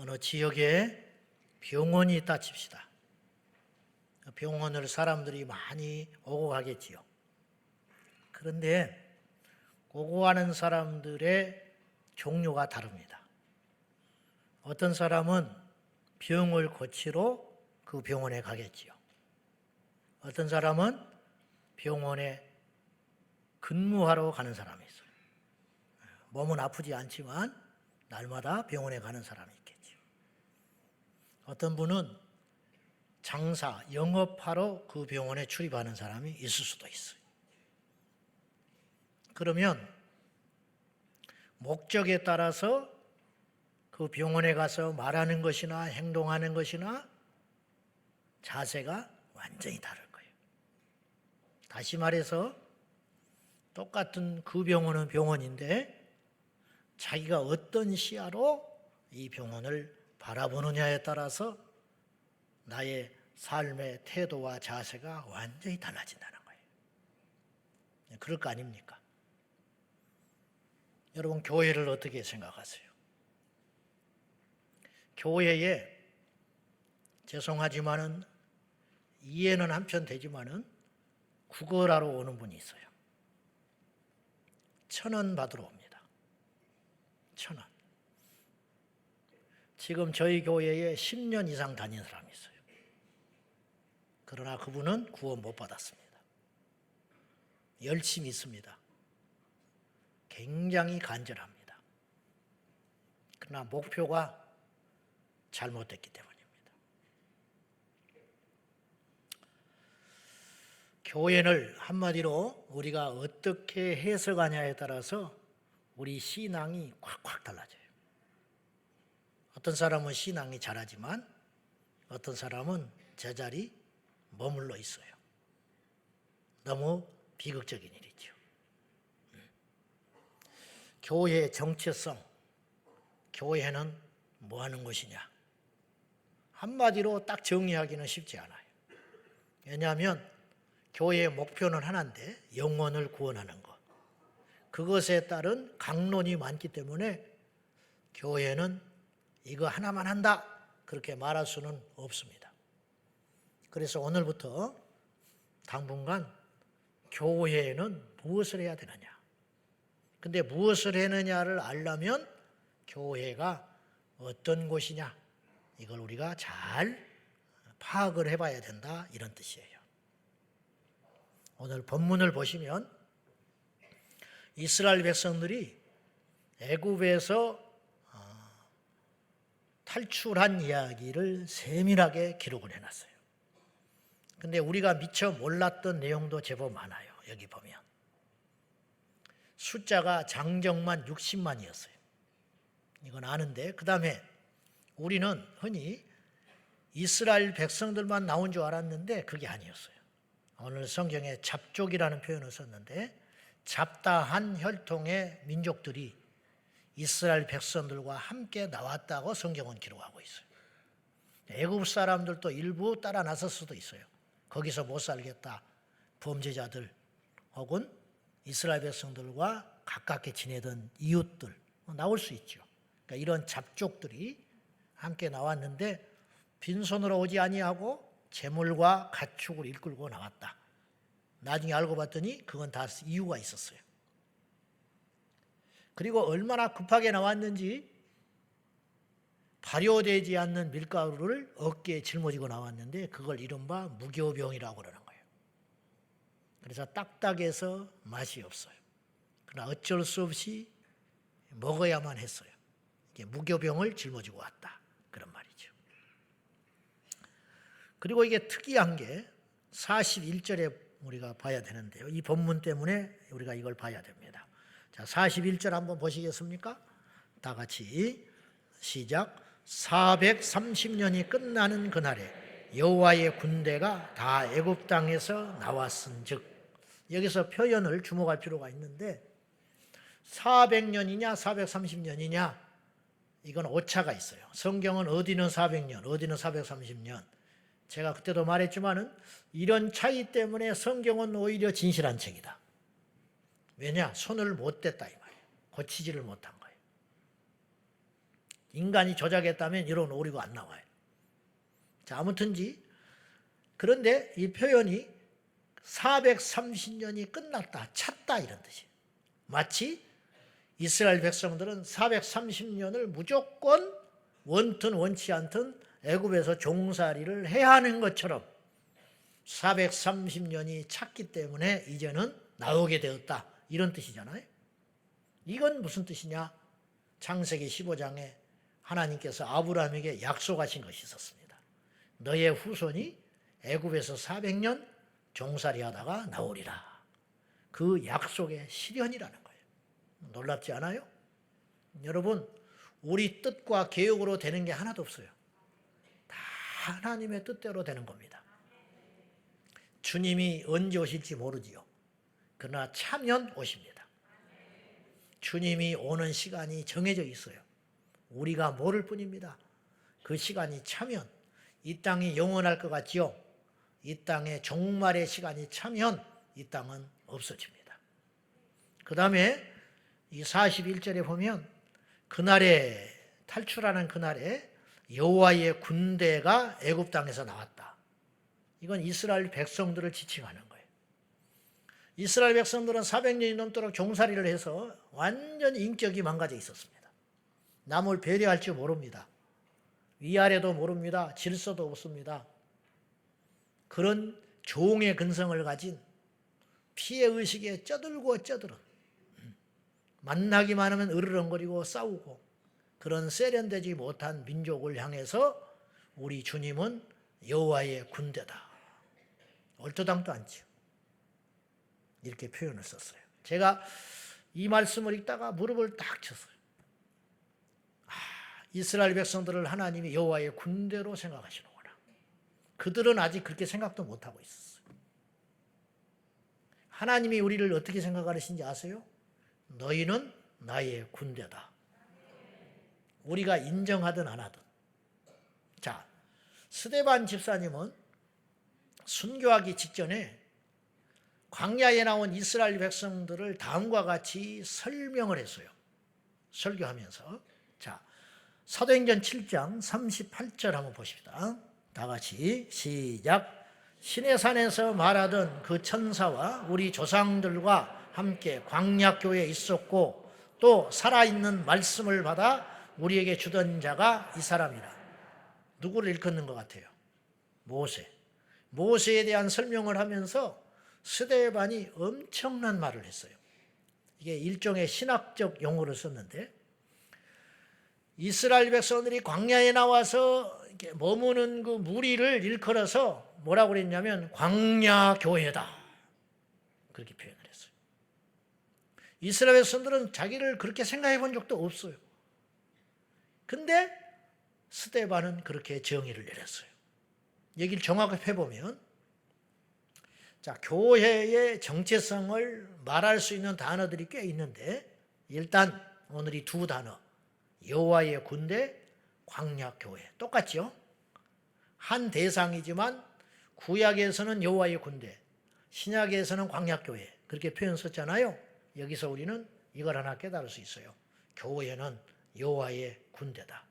어느 지역에 병원이 있다 칩시다. 병원을 사람들이 많이 오고 가겠지요. 그런데 오고 가는 사람들의 종류가 다릅니다. 어떤 사람은 병을 고치러 그 병원에 가겠지요. 어떤 사람은 병원에 근무하러 가는 사람이 있어요. 몸은 아프지 않지만 날마다 병원에 가는 사람이 있겠지요. 어떤 분은 장사, 영업하러 그 병원에 출입하는 사람이 있을 수도 있어요. 그러면 목적에 따라서 그 병원에 가서 말하는 것이나 행동하는 것이나 자세가 완전히 다를 거예요. 다시 말해서 똑같은 그 병원은 병원인데 자기가 어떤 시야로 이 병원을 바라보느냐에 따라서 나의 삶의 태도와 자세가 완전히 달라진다는 거예요. 그럴 거 아닙니까? 여러분, 교회를 어떻게 생각하세요? 교회에 죄송하지만은 이해는 한편 되지만은 구걸하러 오는 분이 있어요. 1,000원 받으러 옵니다. 1,000원. 지금 저희 교회에 10년 이상 다닌 사람이 있어요. 그러나 그분은 구원 못 받았습니다. 열심히 있습니다. 굉장히 간절합니다. 그러나 목표가 잘못됐기 때문입니다. 교회를 한마디로 우리가 어떻게 해석하냐에 따라서 우리 신앙이 콱콱 달라져요. 어떤 사람은 신앙이 잘하지만 어떤 사람은 제자리 머물러 있어요. 너무 비극적인 일이죠. 교회의 정체성, 교회는 뭐 하는 것이냐? 한마디로 딱 정리하기는 쉽지 않아요. 왜냐하면 교회의 목표는 하나인데 영혼을 구원하는 것. 그것에 따른 강론이 많기 때문에 교회는 이거 하나만 한다 그렇게 말할 수는 없습니다. 그래서 오늘부터 당분간 교회는 무엇을 해야 되느냐. 근데 무엇을 해느냐를 알려면 교회가 어떤 곳이냐 이걸 우리가 잘 파악을 해봐야 된다 이런 뜻이에요. 오늘 본문을 보시면 이스라엘 백성들이 애굽에서 탈출한 이야기를 세밀하게 기록을 해놨어요. 근데 우리가 미처 몰랐던 내용도 제법 많아요. 여기 보면 숫자가 장정만 60만이었어요. 이건 아는데 그 다음에 우리는 흔히 이스라엘 백성들만 나온 줄 알았는데 그게 아니었어요. 오늘 성경에 잡족이라는 표현을 썼는데 잡다한 혈통의 민족들이 이스라엘 백성들과 함께 나왔다고 성경은 기록하고 있어요. 애굽 사람들도 일부 따라 나설 수도 있어요. 거기서 못 살겠다. 범죄자들 혹은 이스라엘 백성들과 가깝게 지내던 이웃들 나올 수 있죠. 그러니까 이런 잡족들이 함께 나왔는데 빈손으로 오지 아니하고 재물과 가축을 이끌고 나왔다. 나중에 알고 봤더니 그건 다 이유가 있었어요. 그리고 얼마나 급하게 나왔는지 발효되지 않는 밀가루를 어깨에 짊어지고 나왔는데 그걸 이른바 무교병이라고 그러는 거예요. 그래서 딱딱해서 맛이 없어요. 그러나 어쩔 수 없이 먹어야만 했어요. 이게 무교병을 짊어지고 왔다. 그런 말이죠. 그리고 이게 특이한 게 41절에 우리가 봐야 되는데요. 이 본문 때문에 우리가 이걸 봐야 됩니다. 자, 41절 한번 보시겠습니까? 다 같이 시작. 430년이 끝나는 그날에 여호와의 군대가 다 애굽 땅에서 나왔은즉. 여기서 표현을 주목할 필요가 있는데 400년이냐 430년이냐 이건 오차가 있어요. 성경은 어디는 400년, 어디는 430년. 제가 그때도 말했지만은 이런 차이 때문에 성경은 오히려 진실한 책이다. 왜냐? 손을 못 댔다 이 말이에요. 고치지를 못한 거예요. 인간이 조작했다면 이런 오류가 안 나와요. 자, 아무튼지 그런데 이 표현이 430년이 끝났다, 찼다 이런 뜻이에요. 마치 이스라엘 백성들은 430년을 무조건 원튼 원치 않든 애굽에서 종살이를 해야 하는 것처럼 430년이 찼기 때문에 이제는 나오게 되었다 이런 뜻이잖아요. 이건 무슨 뜻이냐? 창세기 15장에 하나님께서 아브라함에게 약속하신 것이 있었습니다. 너의 후손이 애굽에서 400년 종살이하다가 나오리라. 그 약속의 실현이라는 거예요. 놀랍지 않아요? 여러분, 우리 뜻과 계획으로 되는 게 하나도 없어요. 다 하나님의 뜻대로 되는 겁니다. 주님이 언제 오실지 모르지요. 그러나 차면 오십니다. 주님이 오는 시간이 정해져 있어요. 우리가 모를 뿐입니다. 그 시간이 차면 이 땅이 영원할 것 같지요. 이 땅의 종말의 시간이 차면 이 땅은 없어집니다. 그 다음에 이 41절에 보면 그날에 탈출하는 그날에 여호와의 군대가 애굽 땅에서 나왔다. 이건 이스라엘 백성들을 지칭하는 거예요. 이스라엘 백성들은 400년이 넘도록 종살이를 해서 완전히 인격이 망가져 있었습니다. 남을 배려할 줄 모릅니다. 위아래도 모릅니다. 질서도 없습니다. 그런 종의 근성을 가진 피해의식에 쩌들고 쩌들은 만나기만 하면 으르렁거리고 싸우고 그런 세련되지 못한 민족을 향해서 우리 주님은 여호와의 군대다. 얼토당도 않죠. 이렇게 표현을 썼어요. 제가 이 말씀을 읽다가 무릎을 딱 쳤어요. 이스라엘 백성들을 하나님이 여호와의 군대로 생각하시는구나. 그들은 아직 그렇게 생각도 못하고 있었어요. 하나님이 우리를 어떻게 생각하시는지 아세요? 너희는 나의 군대다. 우리가 인정하든 안 하든. 자, 스데반 집사님은 순교하기 직전에 광야에 나온 이스라엘 백성들을 다음과 같이 설명을 했어요. 설교하면서. 자, 사도행전 7장 38절 한번 보십시다. 다 같이 시작. 시내산에서 말하던 그 천사와 우리 조상들과 함께 광야교회에 있었고 또 살아있는 말씀을 받아 우리에게 주던 자가 이 사람이라. 누구를 일컫는 것 같아요? 모세. 모세에 대한 설명을 하면서 스데반이 엄청난 말을 했어요. 이게 일종의 신학적 용어를 썼는데 이스라엘 백성들이 광야에 나와서 이렇게 머무는 그 무리를 일컬어서 뭐라고 그랬냐면 광야교회다. 그렇게 표현을 했어요. 이스라엘 백성들은 자기를 그렇게 생각해 본 적도 없어요. 근데 스데반은 그렇게 정의를 내렸어요. 얘기를 정확하게 해보면 자, 교회의 정체성을 말할 수 있는 단어들이 꽤 있는데 일단 오늘 이 두 단어 여호와의 군대, 광야교회 똑같죠? 한 대상이지만 구약에서는 여호와의 군대, 신약에서는 광야교회 그렇게 표현 썼잖아요. 여기서 우리는 이걸 하나 깨달을 수 있어요. 교회는 여호와의 군대다.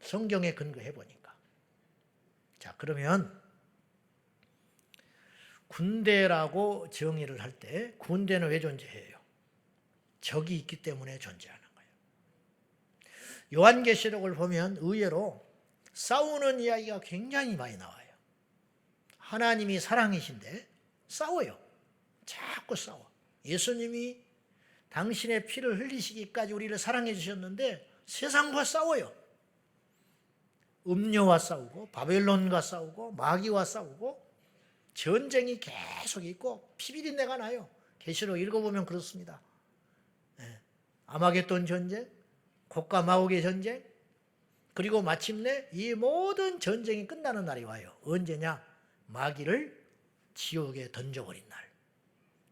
성경에 근거해 보니까. 자, 그러면 군대라고 정의를 할 때 군대는 왜 존재해요? 적이 있기 때문에 존재하는 거예요. 요한계시록을 보면 의외로 싸우는 이야기가 굉장히 많이 나와요. 하나님이 사랑이신데 싸워요. 자꾸 싸워. 예수님이 당신의 피를 흘리시기까지 우리를 사랑해 주셨는데 세상과 싸워요. 음료와 싸우고 바벨론과 싸우고 마귀와 싸우고 전쟁이 계속 있고 피비린내가 나요. 계시록 읽어보면 그렇습니다. 아마겟돈 전쟁, 곡과 마옥의 전쟁, 그리고 마침내 이 모든 전쟁이 끝나는 날이 와요. 언제냐? 마귀를 지옥에 던져버린 날.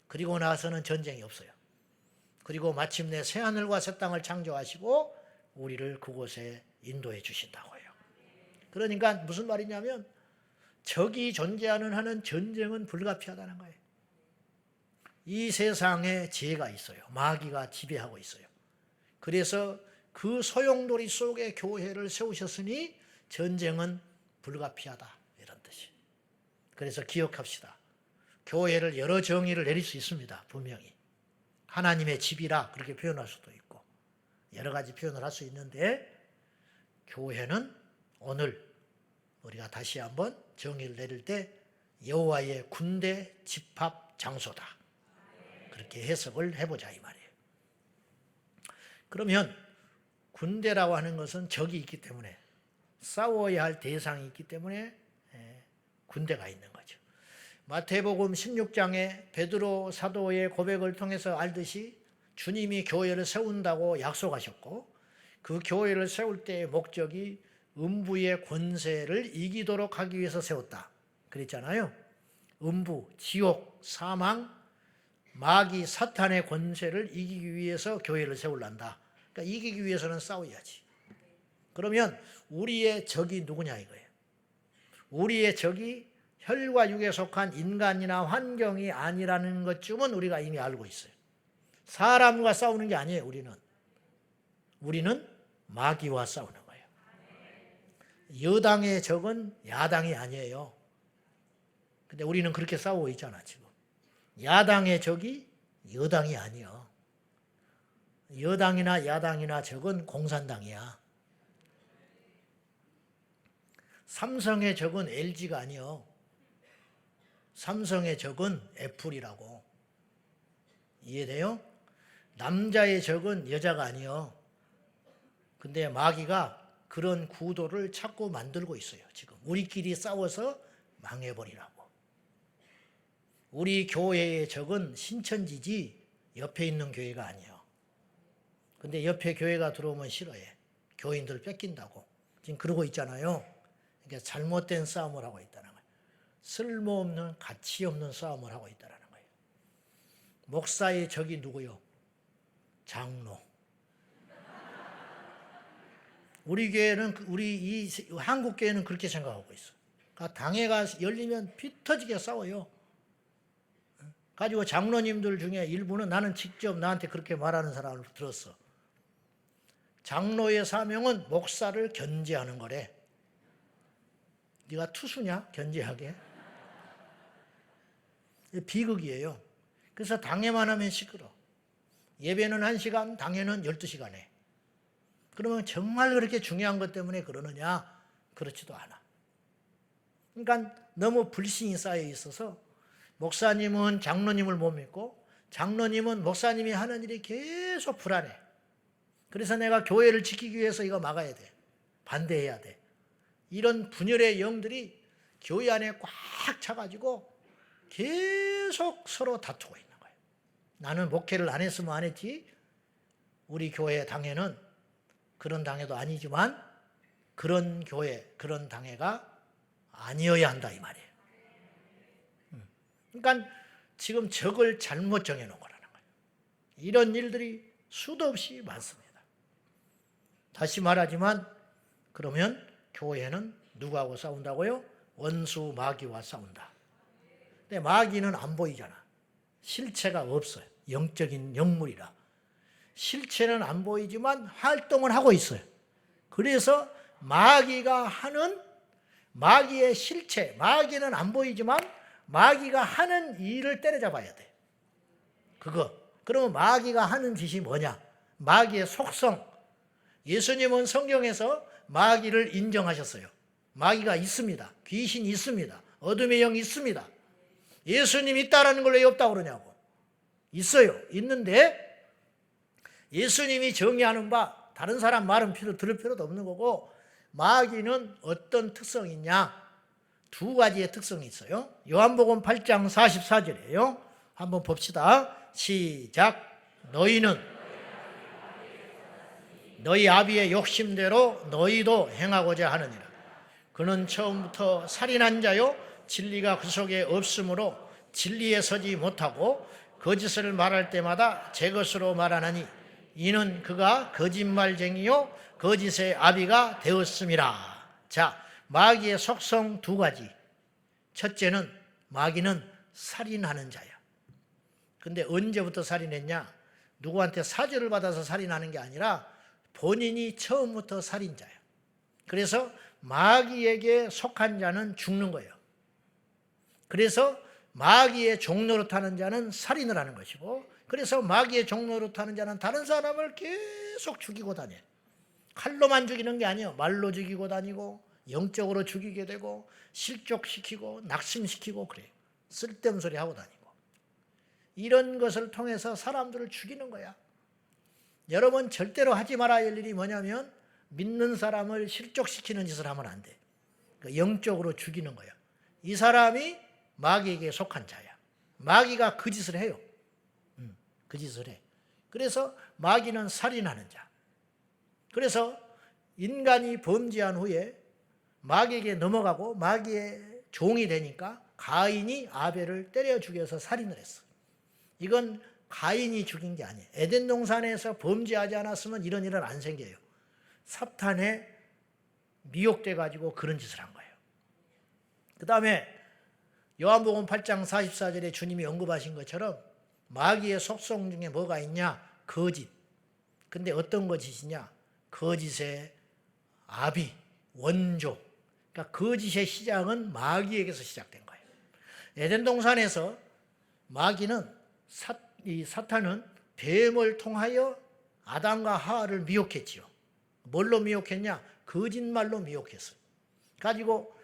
그리고 나서는 전쟁이 없어요. 그리고 마침내 새하늘과 새 땅을 창조하시고 우리를 그곳에 인도해 주신다고요. 그러니까 무슨 말이냐면 적이 존재하는 한은 전쟁은 불가피하다는 거예요. 이 세상에 죄가 있어요. 마귀가 지배하고 있어요. 그래서 그 소용돌이 속에 교회를 세우셨으니 전쟁은 불가피하다, 이런 뜻이. 그래서 기억합시다. 교회를 여러 정의를 내릴 수 있습니다. 분명히. 하나님의 집이라 그렇게 표현할 수도 있고 여러 가지 표현을 할 수 있는데, 교회는 오늘 우리가 다시 한번 정의를 내릴 때 여호와의 군대 집합 장소다, 그렇게 해석을 해보자 이 말이에요. 그러면 군대라고 하는 것은 적이 있기 때문에, 싸워야 할 대상이 있기 때문에 군대가 있는 거죠. 마태복음 16장에 베드로 사도의 고백을 통해서 알듯이 주님이 교회를 세운다고 약속하셨고, 그 교회를 세울 때의 목적이 음부의 권세를 이기도록 하기 위해서 세웠다 그랬잖아요. 음부, 지옥, 사망, 마귀, 사탄의 권세를 이기기 위해서 교회를 세우란다. 그러니까 이기기 위해서는 싸워야지. 그러면 우리의 적이 누구냐 이거예요. 우리의 적이 혈과 육에 속한 인간이나 환경이 아니라는 것쯤은 우리가 이미 알고 있어요. 사람과 싸우는 게 아니에요. 우리는 마귀와 싸우는 거예요. 여당의 적은 야당이 아니에요. 근데 우리는 그렇게 싸우고 있잖아 지금. 야당의 적이 여당이 아니에요. 여당이나 야당이나 적은 공산당이야. 삼성의 적은 LG가 아니에요. 삼성의 적은 애플이라고. 이해돼요? 남자의 적은 여자가 아니에요. 근데 마귀가 그런 구도를 자꾸 만들고 있어요. 지금 우리끼리 싸워서 망해버리라고. 우리 교회의 적은 신천지지 옆에 있는 교회가 아니에요. 근데 옆에 교회가 들어오면 싫어해. 교인들 뺏긴다고. 지금 그러고 있잖아요. 그러니까 잘못된 싸움을 하고 있다는 거예요. 쓸모없는, 가치 없는 싸움을 하고 있다는 거예요. 목사의 적이 누구요? 장로. 우리 교회는, 우리 한국 교회는 그렇게 생각하고 있어. 그러니까 당회가 열리면 피 터지게 싸워요. 가지고 장로님들 중에 일부는, 나는 직접 나한테 그렇게 말하는 사람을 들었어. 장로의 사명은 목사를 견제하는 거래. 네가 투수냐? 견제하게. 비극이에요. 그래서 당회만 하면 시끄러. 예배는 1시간, 당회는 12시간에. 그러면 정말 그렇게 중요한 것 때문에 그러느냐? 그렇지도 않아. 그러니까 너무 불신이 쌓여 있어서 목사님은 장로님을 못 믿고, 장로님은 목사님이 하는 일이 계속 불안해. 그래서 내가 교회를 지키기 위해서 이거 막아야 돼. 반대해야 돼. 이런 분열의 영들이 교회 안에 꽉 차가지고 계속 서로 다투고 있는 거예요. 나는 목회를 안 했으면 안 했지. 우리 교회 당회는 그런 당회도 아니지만 그런 교회, 그런 당회가 아니어야 한다 이 말이에요. 그러니까 지금 적을 잘못 정해놓은 거라는 거예요. 이런 일들이 수도 없이 많습니다. 다시 말하지만, 그러면 교회는 누구하고 싸운다고요? 원수 마귀와 싸운다. 근데 마귀는 안 보이잖아. 실체가 없어요. 영적인 영물이라. 실체는 안 보이지만 활동을 하고 있어요. 그래서 마귀가 하는, 마귀의 실체, 마귀는 안 보이지만 마귀가 하는 일을 때려잡아야 돼. 그러면 마귀가 하는 짓이 뭐냐? 마귀의 속성. 예수님은 성경에서 마귀를 인정하셨어요. 마귀가 있습니다. 귀신이 있습니다. 어둠의 영이 있습니다. 예수님이 있다라는 걸 왜 없다고 그러냐고. 있어요. 있는데 예수님이 정의하는 바, 다른 사람 말은 들을 필요도 없는 거고, 마귀는 어떤 특성이 있냐? 2가지의 특성이 있어요. 요한복음 8장 44절이에요. 한번 봅시다. 시작. 너희는 너희 아비의 욕심대로 너희도 행하고자 하느니라. 그는 처음부터 살인한 자요, 진리가 그 속에 없으므로 진리에 서지 못하고 거짓을 말할 때마다 제 것으로 말하나니 이는 그가 거짓말쟁이요 거짓의 아비가 되었음이라. 자, 마귀의 속성 2가지. 첫째는 마귀는 살인하는 자야. 근데 언제부터 살인했냐? 누구한테 사주를 받아서 살인하는 게 아니라 본인이 처음부터 살인자야. 그래서 마귀에게 속한 자는 죽는 거예요. 그래서 마귀의 종로로 타는 자는 살인을 하는 것이고, 그래서 마귀의 종로로 타는 자는 다른 사람을 계속 죽이고 다녀요. 칼로만 죽이는 게 아니에요. 말로 죽이고 다니고 영적으로 죽이게 되고 실족시키고 낙심시키고 그래요. 쓸데없는 소리 하고 다니고. 이런 것을 통해서 사람들을 죽이는 거야. 여러분 절대로 하지 말아야 할 일이 뭐냐면 믿는 사람을 실족시키는 짓을 하면 안 돼. 그러니까 영적으로 죽이는 거야. 이 사람이 마귀에게 속한 자야. 마귀가 그 짓을 해요. 그 짓을 해. 그래서 마귀는 살인하는 자. 그래서 인간이 범죄한 후에 마귀에게 넘어가고 마귀의 종이 되니까 가인이 아벨을 때려 죽여서 살인을 했어. 이건 가인이 죽인 게 아니에요. 에덴 동산에서 범죄하지 않았으면 이런 일은 안 생겨요. 사탄에 미혹돼 가지고 그런 짓을 한 거예요. 그 다음에 요한복음 8장 44절에 주님이 언급하신 것처럼 마귀의 속성 중에 뭐가 있냐? 거짓. 근데 어떤 거짓이냐? 거짓의 아비, 원조. 그러니까 거짓의 시작은 마귀에게서 시작된 거예요. 에덴 동산에서 마귀는 사탄은 뱀을 통하여 아담과 하와를 미혹했지요. 뭘로 미혹했냐? 거짓말로 미혹했어요. 가지고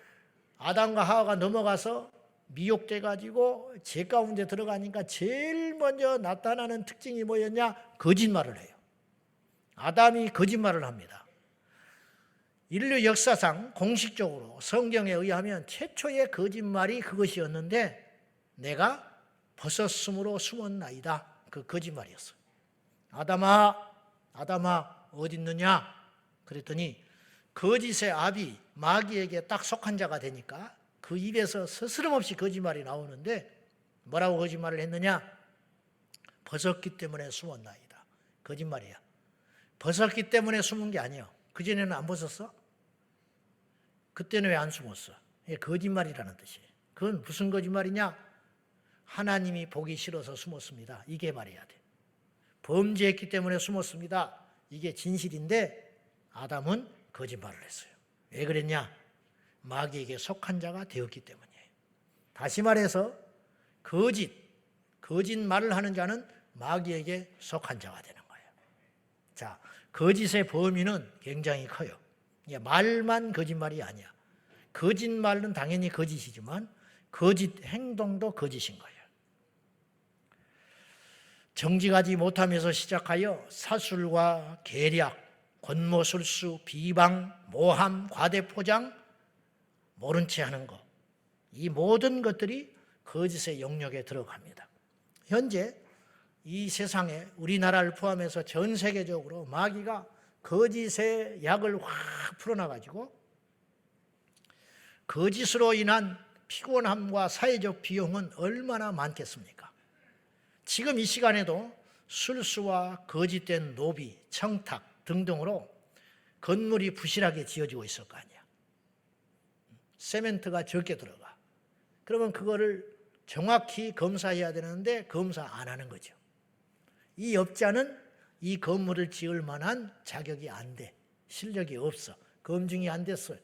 아담과 하와가 넘어가서 미혹돼 가지고 죄 가운데 들어가니까 제일 먼저 나타나는 특징이 뭐였냐? 거짓말을 해요. 아담이 거짓말을 합니다. 인류 역사상 공식적으로 성경에 의하면 최초의 거짓말이 그것이었는데 내가 벗었으므로 숨었나이다. 그 거짓말이었어요. 아담아 어디 있느냐? 그랬더니 거짓의 아비 마귀에게 딱 속한 자가 되니까 그 입에서 스스럼없이 거짓말이 나오는데 뭐라고 거짓말을 했느냐? 벗었기 때문에 숨었나이다. 거짓말이야. 벗었기 때문에 숨은 게 아니에요. 그전에는 안 벗었어? 그때는 왜 안 숨었어? 이게 거짓말이라는 뜻이에요. 그건 무슨 거짓말이냐? 하나님이 보기 싫어서 숨었습니다. 이게 말해야 돼. 범죄했기 때문에 숨었습니다. 이게 진실인데 아담은 거짓말을 했어요. 왜 그랬냐? 마귀에게 속한 자가 되었기 때문이에요. 다시 말해서 거짓말을 하는 자는 마귀에게 속한 자가 되는 거예요. 자, 거짓의 범위는 굉장히 커요. 말만 거짓말이 아니야. 거짓말은 당연히 거짓이지만 거짓 행동도 거짓인 거예요. 정직하지 못하면서 시작하여 사술과 계략, 권모술수, 비방, 모함, 과대포장, 모른 채 하는 것. 이 모든 것들이 거짓의 영역에 들어갑니다. 현재 이 세상에 우리나라를 포함해서 전 세계적으로 마귀가 거짓의 약을 확 풀어놔가지고 거짓으로 인한 피곤함과 사회적 비용은 얼마나 많겠습니까? 지금 이 시간에도 술수와 거짓된 노비, 청탁 등등으로 건물이 부실하게 지어지고 있을 거 아니야. 세멘트가 적게 들어가. 그러면 그거를 정확히 검사해야 되는데 검사 안 하는 거죠. 이 업자는 이 건물을 지을 만한 자격이 안 돼. 실력이 없어. 검증이 안 됐어요.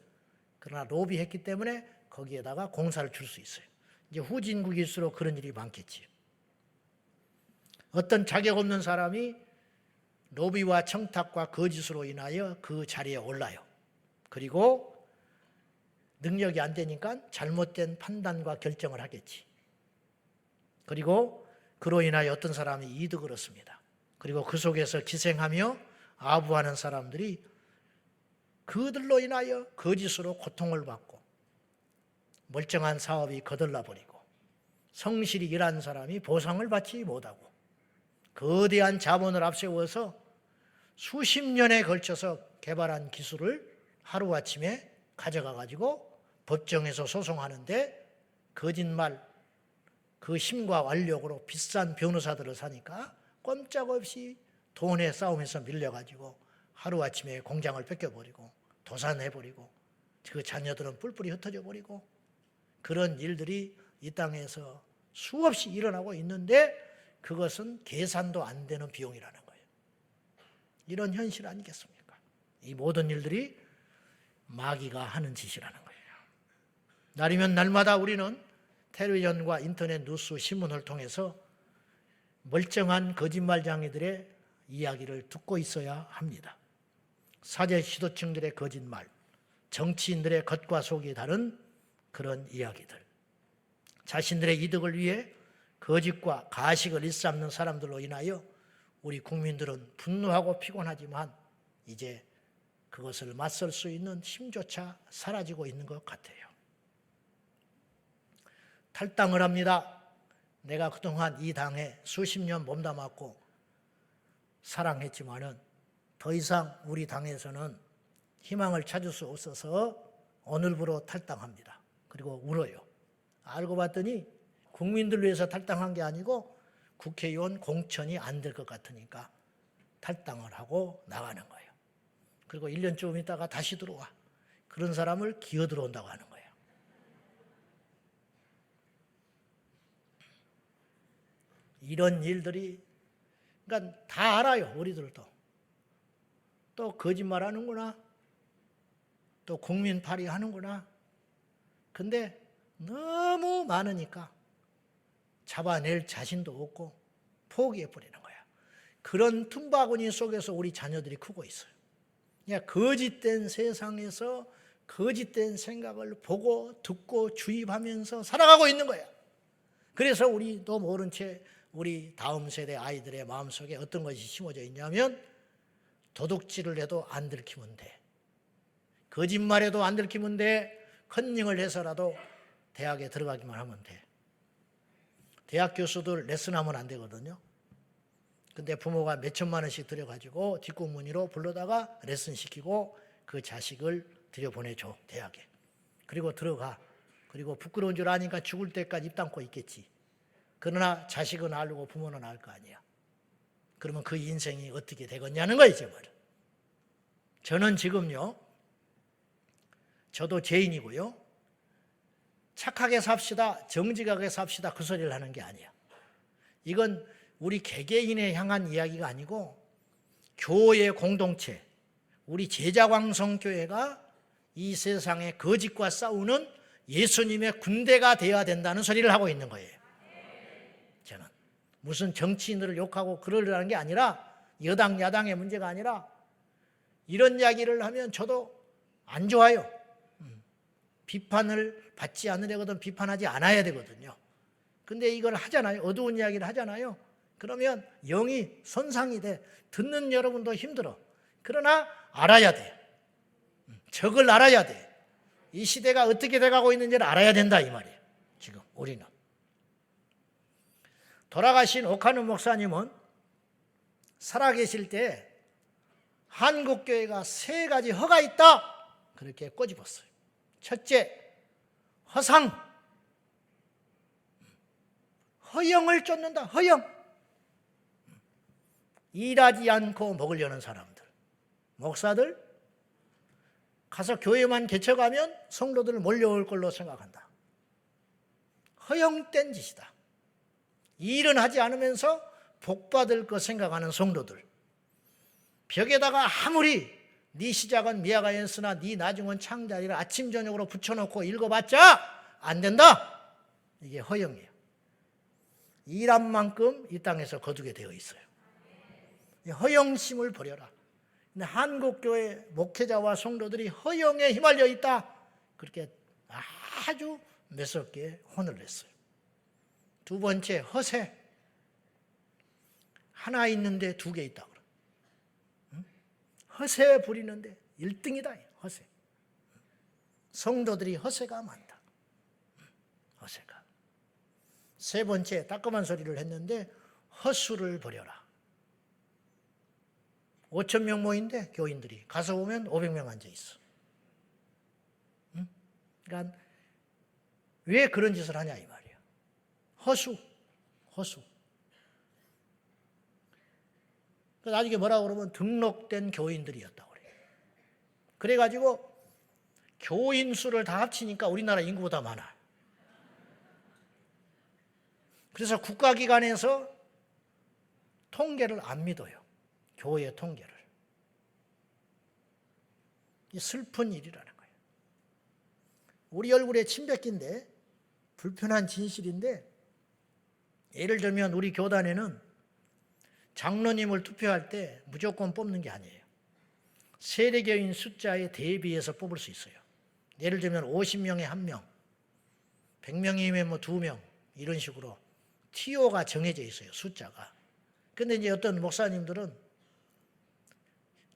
그러나 로비했기 때문에 거기에다가 공사를 줄 수 있어요. 이제 후진국일수록 그런 일이 많겠지요. 어떤 자격 없는 사람이 로비와 청탁과 거짓으로 인하여 그 자리에 올라요. 그리고 능력이 안 되니까 잘못된 판단과 결정을 하겠지. 그리고 그로 인하여 어떤 사람이 이득을 얻습니다. 그리고 그 속에서 기생하며 아부하는 사람들이 그들로 인하여 거짓으로 고통을 받고 멀쩡한 사업이 거덜나버리고 성실히 일한 사람이 보상을 받지 못하고 거대한 자본을 앞세워서 수십 년에 걸쳐서 개발한 기술을 하루아침에 가져가가지고 법정에서 소송하는데 거짓말, 그 힘과 완력으로 비싼 변호사들을 사니까 꼼짝없이 돈의 싸움에서 밀려가지고 하루아침에 공장을 뺏겨버리고 도산해버리고 그 자녀들은 뿔뿔이 흩어져 버리고 그런 일들이 이 땅에서 수없이 일어나고 있는데 그것은 계산도 안 되는 비용이라는 거예요. 이런 현실 아니겠습니까? 이 모든 일들이 마귀가 하는 짓이라는 거예요. 날이면 날마다 우리는 텔레비전과 인터넷 뉴스 신문을 통해서 멀쩡한 거짓말쟁이들의 이야기를 듣고 있어야 합니다. 사제 지도층들의 거짓말, 정치인들의 겉과 속이 다른 그런 이야기들, 자신들의 이득을 위해 거짓과 가식을 일삼는 사람들로 인하여 우리 국민들은 분노하고 피곤하지만 이제 그것을 맞설 수 있는 힘조차 사라지고 있는 것 같아요. 탈당을 합니다. 내가 그동안 이 당에 수십 년 몸담았고 사랑했지만은 더 이상 우리 당에서는 희망을 찾을 수 없어서 오늘부로 탈당합니다. 그리고 울어요. 알고 봤더니 국민들 위해서 탈당한 게 아니고 국회의원 공천이 안 될 것 같으니까 탈당을 하고 나가는 거예요. 그리고 1년쯤 있다가 다시 들어와. 그런 사람을 기어 들어온다고 하는 거예요. 이런 일들이 그러니까 다 알아요. 우리들도. 또 거짓말 하는구나. 또 국민팔이 하는구나. 근데 너무 많으니까 잡아낼 자신도 없고 포기해버리는 거야. 그런 tum바구니 속에서 우리 자녀들이 크고 있어요. 그냥 거짓된 세상에서 거짓된 생각을 보고 듣고 주입하면서 살아가고 있는 거야. 그래서 우리도 모른 채 우리 다음 세대 아이들의 마음속에 어떤 것이 심어져 있냐면 도둑질을 해도 안 들키면 돼. 거짓말해도 안 들키면 돼. 컨닝을 해서라도 대학에 들어가기만 하면 돼. 대학 교수들 레슨하면 안 되거든요. 근데 부모가 몇 천만 원씩 들여가지고 뒷국문의로 불러다가 레슨 시키고 그 자식을 들여보내줘, 대학에. 그리고 들어가. 그리고 부끄러운 줄 아니까 죽을 때까지 입 닫고 있겠지. 그러나 자식은 알고 부모는 알 거 아니야. 그러면 그 인생이 어떻게 되겠냐는 거예요, 제 말은. 저는 지금요, 저도 죄인이고요. 착하게 삽시다, 정직하게 삽시다 그 소리를 하는 게 아니야. 이건 우리 개개인에 향한 이야기가 아니고 교회 공동체, 우리 제자광성교회가 이 세상의 거짓과 싸우는 예수님의 군대가 되어야 된다는 소리를 하고 있는 거예요. 저는 무슨 정치인들을 욕하고 그러려는 게 아니라 여당 야당의 문제가 아니라 이런 이야기를 하면 저도 안 좋아요. 비판을 받지 않으려거든 비판하지 않아야 되거든요. 근데 이걸 하잖아요. 어두운 이야기를 하잖아요. 그러면 영이 손상이 돼. 듣는 여러분도 힘들어. 그러나 알아야 돼. 적을 알아야 돼. 이 시대가 어떻게 돼가고 있는지를 알아야 된다 이 말이에요. 지금 우리는. 돌아가신 오카노 목사님은 살아계실 때 한국교회가 3가지 허가 있다 그렇게 꼬집었어요. 첫째, 허상. 허영을 쫓는다. 허영. 일하지 않고 먹으려는 사람들. 목사들 가서 교회만 개척하면 성도들 몰려올 걸로 생각한다. 허영된 짓이다. 일은 하지 않으면서 복받을 거 생각하는 성도들. 벽에다가 아무리 네 시작은 미아가연스나 네 나중은 창자리를 아침 저녁으로 붙여놓고 읽어봤자 안 된다. 이게 허영이에요. 일한 만큼 이 땅에서 거두게 되어 있어요. 허영심을 버려라. 근데 한국교회 목회자와 성도들이 허영에 휘말려 있다. 그렇게 아주 매섭게 혼을 냈어요. 두 번째, 허세. 하나 있는데 2개 있다. 허세 부리는데 1등이다. 허세. 성도들이 허세가 많다. 허세가. 세 번째, 따끔한 소리를 했는데 허술을 버려라. 5,000명 모인데 교인들이 가서 보면 500명 앉아 있어. 그러니까 왜 그런 짓을 하냐 이 말이야. 허수. 나중에 뭐라고 그러면 등록된 교인들이었다고 그래요. 그래가지고 교인 수를 다 합치니까 우리나라 인구보다 많아. 그래서 국가기관에서 통계를 안 믿어요. 교회 통계를. 이 슬픈 일이라는 거예요. 우리 얼굴에 침 뱉기인데 불편한 진실인데, 예를 들면 우리 교단에는 장로님을 투표할 때 무조건 뽑는 게 아니에요. 세례교인 숫자에 대비해서 뽑을 수 있어요. 예를 들면 50명에 1명, 100명이면 뭐 2명, 이런 식으로 TO가 정해져 있어요, 숫자가. 근데 이제 어떤 목사님들은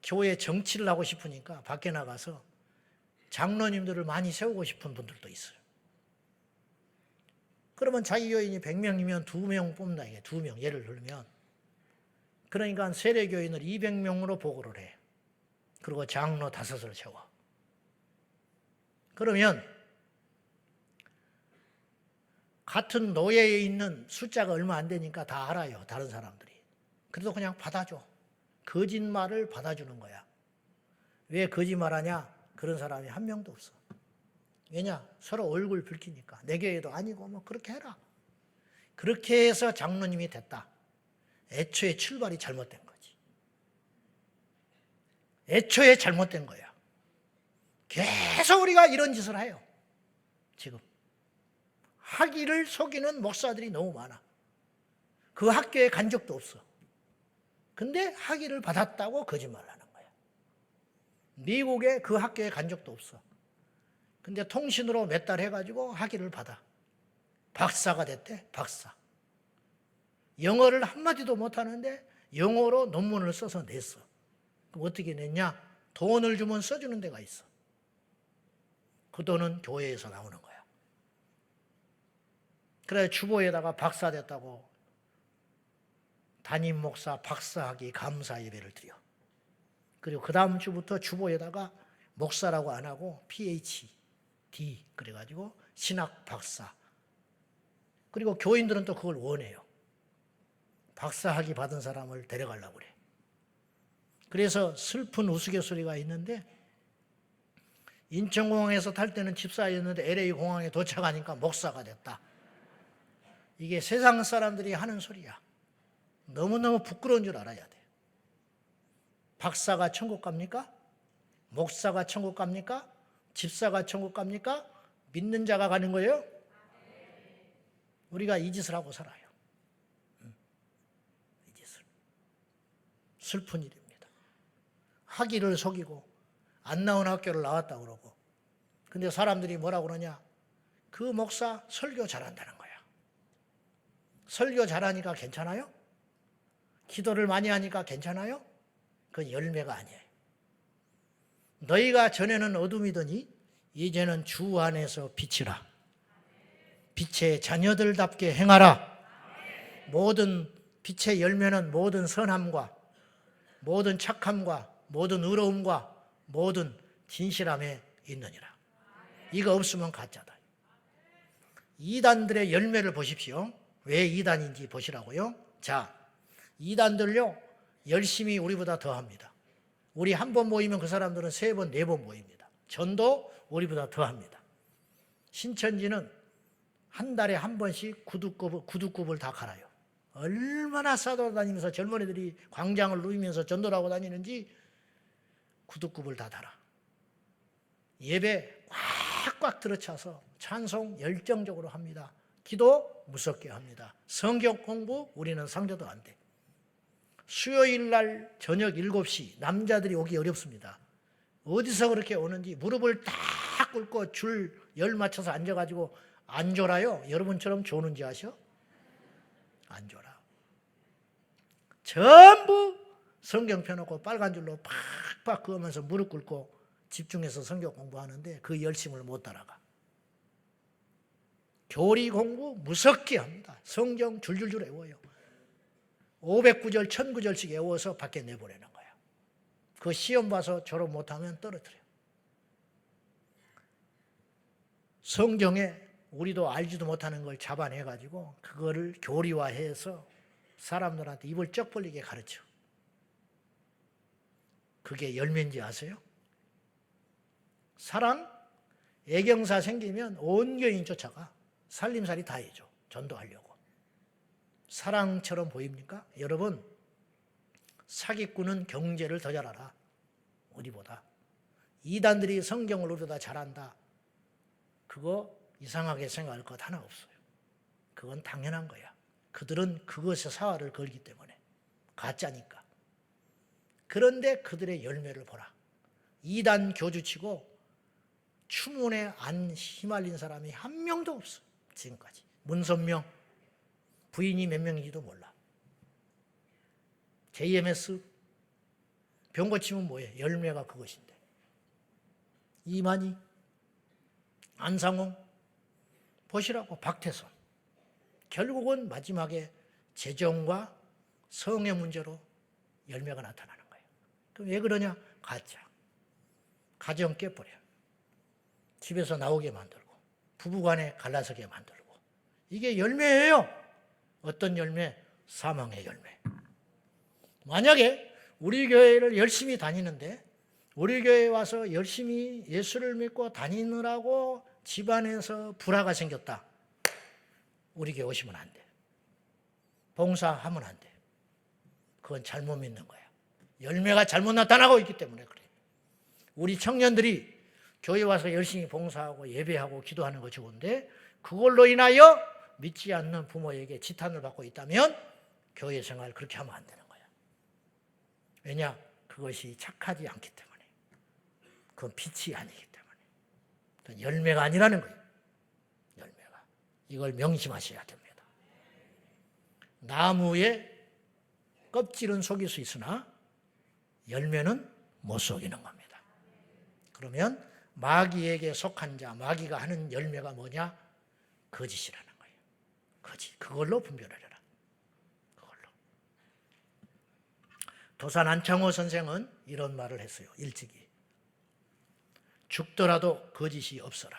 교회 정치를 하고 싶으니까 밖에 나가서 장로님들을 많이 세우고 싶은 분들도 있어요. 그러면 자기 교인이 100명이면 2명 뽑는다, 이게 2명, 예를 들면. 그러니까 세례교인을 200명으로 보고를 해. 그리고 장로 5을 세워. 그러면 같은 노예에 있는 숫자가 얼마 안 되니까 다 알아요, 다른 사람들이. 그래도 그냥 받아줘. 거짓말을 받아주는 거야. 왜 거짓말하냐? 그런 사람이 한 명도 없어. 왜냐? 서로 얼굴 붉히니까. 내 교회도 아니고 뭐 그렇게 해라. 그렇게 해서 장로님이 됐다. 애초에 출발이 잘못된 거지. 애초에 잘못된 거야. 계속 우리가 이런 짓을 해요. 지금. 학위를 속이는 목사들이 너무 많아. 그 학교에 간 적도 없어. 근데 학위를 받았다고 거짓말을 하는 거야. 미국에 그 학교에 간 적도 없어. 근데 통신으로 몇 달 해가지고 학위를 받아. 박사가 됐대, 박사. 영어를 한마디도 못하는데 영어로 논문을 써서 냈어. 그럼 어떻게 냈냐? 돈을 주면 써주는 데가 있어. 그 돈은 교회에서 나오는 거야. 그래 주보에다가 박사 됐다고 담임 목사 박사학위 감사 예배를 드려. 그리고 그 다음 주부터 주보에다가 목사라고 안 하고 PhD 그래가지고 신학 박사. 그리고 교인들은 또 그걸 원해요. 박사학위 받은 사람을 데려가려고 그래. 그래서 슬픈 우스갯소리가 있는데, 인천공항에서 탈 때는 집사였는데 LA 공항에 도착하니까 목사가 됐다. 이게 세상 사람들이 하는 소리야. 너무너무 부끄러운 줄 알아야 돼. 박사가 천국 갑니까? 목사가 천국 갑니까? 집사가 천국 갑니까? 믿는 자가 가는 거예요? 우리가 이 짓을 하고 살아요. 이 짓을. 슬픈 일입니다. 학위를 속이고 안 나온 학교를 나왔다 그러고. 근데 사람들이 뭐라고 그러냐? 그 목사 설교 잘한다는 거야. 설교 잘하니까 괜찮아요? 기도를 많이 하니까 괜찮아요? 그건 열매가 아니에요. 너희가 전에는 어둠이더니 이제는 주 안에서 빛이라. 빛의 자녀들답게 행하라. 모든 빛의 열매는 모든 선함과 모든 착함과 모든 의로움과 모든 진실함에 있느니라. 이거 없으면 가짜다. 이단들의 열매를 보십시오. 왜 이단인지 보시라고요. 자, 이단들요 열심히 우리보다 더합니다. 우리 한 번 모이면 그 사람들은 3번, 4번 모입니다. 전도 우리보다 더합니다. 신천지는 한 달에 한 번씩 구두굽을 다 갈아요. 얼마나 싸돌아다니면서 젊은이들이 광장을 누비면서 전도를 하고 다니는지 구두굽을 다 달아. 예배 꽉꽉 들어차서 찬송 열정적으로 합니다. 기도 무섭게 합니다. 성경 공부 우리는 상대도 안 돼. 수요일 날 저녁 7시 남자들이 오기 어렵습니다. 어디서 그렇게 오는지 무릎을 딱 꿇고 줄 열 맞춰서 앉아가지고 안 졸아요. 여러분처럼 조는지 아셔? 안 졸아. 전부 성경 펴놓고 빨간 줄로 팍팍 그으면서 무릎 꿇고 집중해서 성경 공부하는데 그 열심을 못 따라가. 교리 공부 무섭게 합니다. 성경 줄줄줄 외워요. 500구절, 1000구절씩 외워서 밖에 내보내는 거야. 그 시험 봐서 졸업 못하면 떨어뜨려. 성경에 우리도 알지도 못하는 걸 잡아내가지고 그거를 교리화해서 사람들한테 입을 쩍 벌리게 가르쳐. 그게 열매인지 아세요? 사랑, 애경사 생기면 온 교인 쫓아가. 살림살이 다 해줘. 전도하려고. 사랑처럼 보입니까? 여러분, 사기꾼은 경제를 더 잘 알아. 우리보다. 이단들이 성경을 우리보다 잘한다. 그거 이상하게 생각할 것 하나 없어요. 그건 당연한 거야. 그들은 그것에 사활을 걸기 때문에. 가짜니까. 그런데 그들의 열매를 보라. 이단 교주치고 추문에 안 휘말린 사람이 한 명도 없어. 지금까지. 문선명 부인이 몇 명인지도 몰라. JMS 병 고치면 뭐예요? 열매가 그것인데. 이만희, 안상홍 보시라고. 박태선. 결국은 마지막에 재정과 성의 문제로 열매가 나타나는 거예요. 그럼 왜 그러냐? 가짜. 가정 깨버려. 집에서 나오게 만들고 부부간에 갈라서게 만들고. 이게 열매예요. 어떤 열매? 사망의 열매. 만약에 우리 교회를 열심히 다니는데 우리 교회에 와서 열심히 예수를 믿고 다니느라고 집안에서 불화가 생겼다. 우리 교회 오시면 안 돼. 봉사하면 안 돼. 그건 잘못 믿는 거야. 열매가 잘못 나타나고 있기 때문에 그래. 우리 청년들이 교회 와서 열심히 봉사하고 예배하고 기도하는 거 좋은데 그걸로 인하여 믿지 않는 부모에게 지탄을 받고 있다면 교회 생활 그렇게 하면 안 되는 거야. 왜냐? 그것이 착하지 않기 때문에. 그건 빛이 아니기 때문에. 열매가 아니라는 거예요. 열매가. 이걸 명심하셔야 됩니다. 나무의 껍질은 속일 수 있으나 열매는 못 속이는 겁니다. 그러면 마귀에게 속한 자, 마귀가 하는 열매가 뭐냐? 거짓이라는 거예요. 거짓. 그걸로 분별을 해라. 그걸로. 도산 안창호 선생은 이런 말을 했어요. 일찍이. 죽더라도 거짓이 없어라.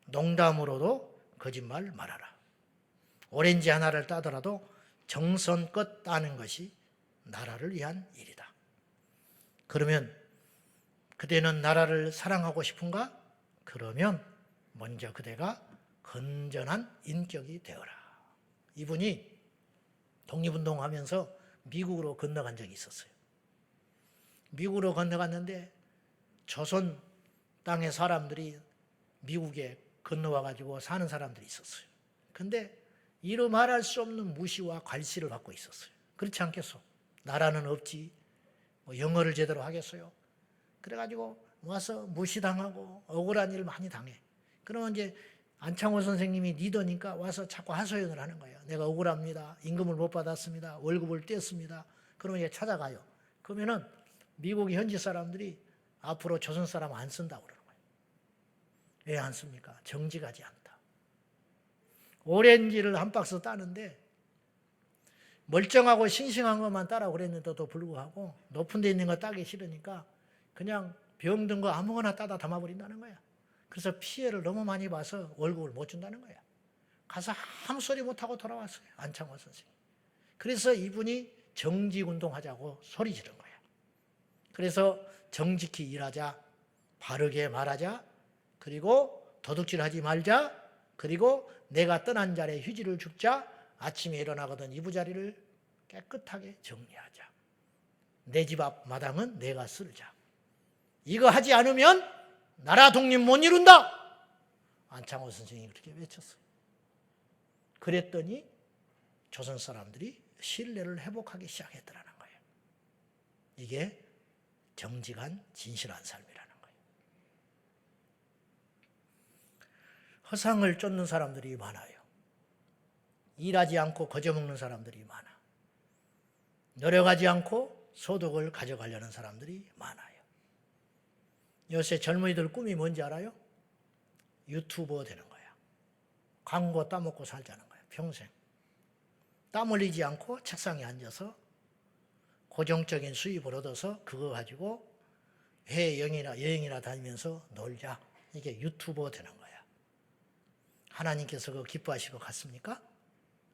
농담으로도 거짓말 말아라. 오렌지 하나를 따더라도 정성껏 따는 것이 나라를 위한 일이다. 그러면 그대는 나라를 사랑하고 싶은가? 그러면 먼저 그대가 건전한 인격이 되어라. 이분이 독립운동하면서 미국으로 건너간 적이 있었어요. 미국으로 건너갔는데 조선 땅의 사람들이 미국에 건너와가지고 사는 사람들이 있었어요. 근데 이루 말할 수 없는 무시와 괄시를 받고 있었어요. 그렇지 않겠어? 나라는 없지. 뭐 영어를 제대로 하겠어요? 그래가지고 와서 무시당하고 억울한 일을 많이 당해. 그러면 이제 안창호 선생님이 리더니까 와서 자꾸 하소연을 하는 거예요. 내가 억울합니다. 임금을 못 받았습니다. 월급을 뗐습니다. 그러면 이제 찾아가요. 그러면은 미국 현지 사람들이 앞으로 조선 사람 안 쓴다고 그러는 거예요. 왜 안 씁니까? 정직하지 않다. 오렌지를 한 박스 따는데 멀쩡하고 싱싱한 것만 따라고 그랬는데도 불구하고 높은 데 있는 거 따기 싫으니까 그냥 병든 거 아무거나 따다 담아버린다는 거야. 그래서 피해를 너무 많이 봐서 월급을 못 준다는 거야. 가서 아무 소리 못하고 돌아왔어요. 안창호 선생님. 그래서 이분이 정직운동하자고 소리 지른 거야. 그래서 정직히 일하자, 바르게 말하자, 그리고 도둑질하지 말자, 그리고 내가 떠난 자리에 휴지를 줍자, 아침에 일어나거든 이부자리를 깨끗하게 정리하자. 내 집 앞 마당은 내가 쓸자. 이거 하지 않으면 나라 독립 못 이룬다. 안창호 선생님이 그렇게 외쳤어요. 그랬더니 조선 사람들이 신뢰를 회복하기 시작했더라는 거예요. 이게 정직한 진실한 삶이라는 거예요. 허상을 쫓는 사람들이 많아요. 일하지 않고 거저먹는 사람들이 많아. 노력하지 않고 소득을 가져가려는 사람들이 많아요. 요새 젊은이들 꿈이 뭔지 알아요? 유튜버 되는 거야. 광고 따먹고 살자는 거야. 평생. 땀 흘리지 않고 책상에 앉아서 고정적인 수입을 얻어서 그거 가지고 여행이나 다니면서 놀자. 이게 유튜버 되는 거야. 하나님께서 그거 기뻐하실 것 같습니까?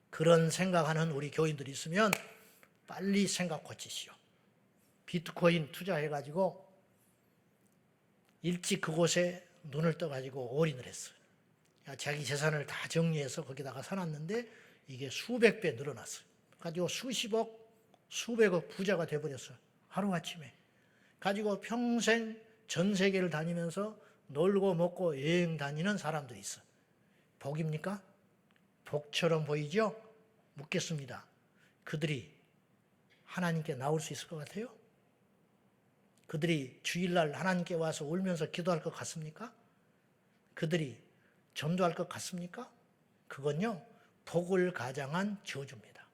그런 생각하는 우리 교인들이 있으면 빨리 생각 고치시오. 비트코인 투자해가지고 일찍 그곳에 눈을 떠가지고 올인을 했어요. 자기 재산을 다 정리해서 거기다가 사놨는데 이게 수백 배 늘어났어요. 가지고 수십억, 수백억 부자가 돼버렸어요. 하루아침에. 가지고 평생 전 세계를 다니면서 놀고 먹고 여행 다니는 사람들이 있어. 복입니까? 복처럼 보이죠? 묻겠습니다. 그들이 하나님께 나올 수 있을 것 같아요? 그들이 주일날 하나님께 와서 울면서 기도할 것 같습니까? 그들이 전도할 것 같습니까? 그건요, 복을 가장한 저주입니다.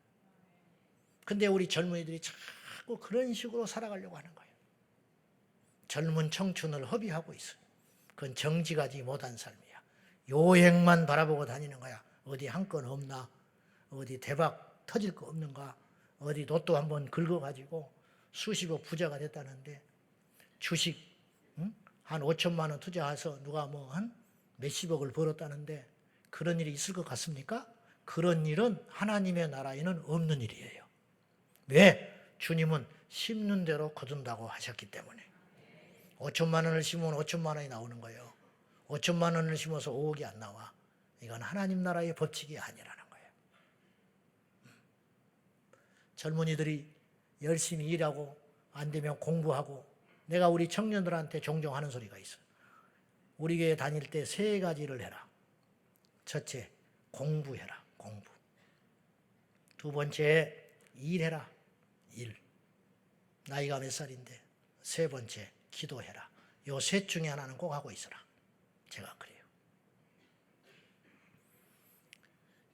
근데 우리 젊은이들이 자꾸 그런 식으로 살아가려고 하는 거예요. 젊은 청춘을 허비하고 있어요. 그건 정직하지 못한 삶이야. 요행만 바라보고 다니는 거야. 어디 한 건 없나? 어디 대박 터질 거 없는가? 어디 로또 한번 긁어가지고 수십억 부자가 됐다는데 주식 한 5천만 원 투자해서 누가 뭐 한 몇십억을 벌었다는데 그런 일이 있을 것 같습니까? 그런 일은 하나님의 나라에는 없는 일이에요. 왜? 주님은 심는 대로 거둔다고 하셨기 때문에. 5천만 원을 심으면 5천만 원이 나오는 거예요. 5천만 원을 심어서 5억이 안 나와. 이건 하나님 나라의 법칙이 아니라는 거예요. 젊은이들이 열심히 일하고 안 되면 공부하고, 내가 우리 청년들한테 종종 하는 소리가 있어요. 우리 교회 다닐 때 3가지를 해라. 첫째, 공부해라. 공부. 두 번째, 일해라. 일. 나이가 몇 살인데. 세 번째, 기도해라. 요 셋 중에 하나는 꼭 하고 있어라. 제가 그래요.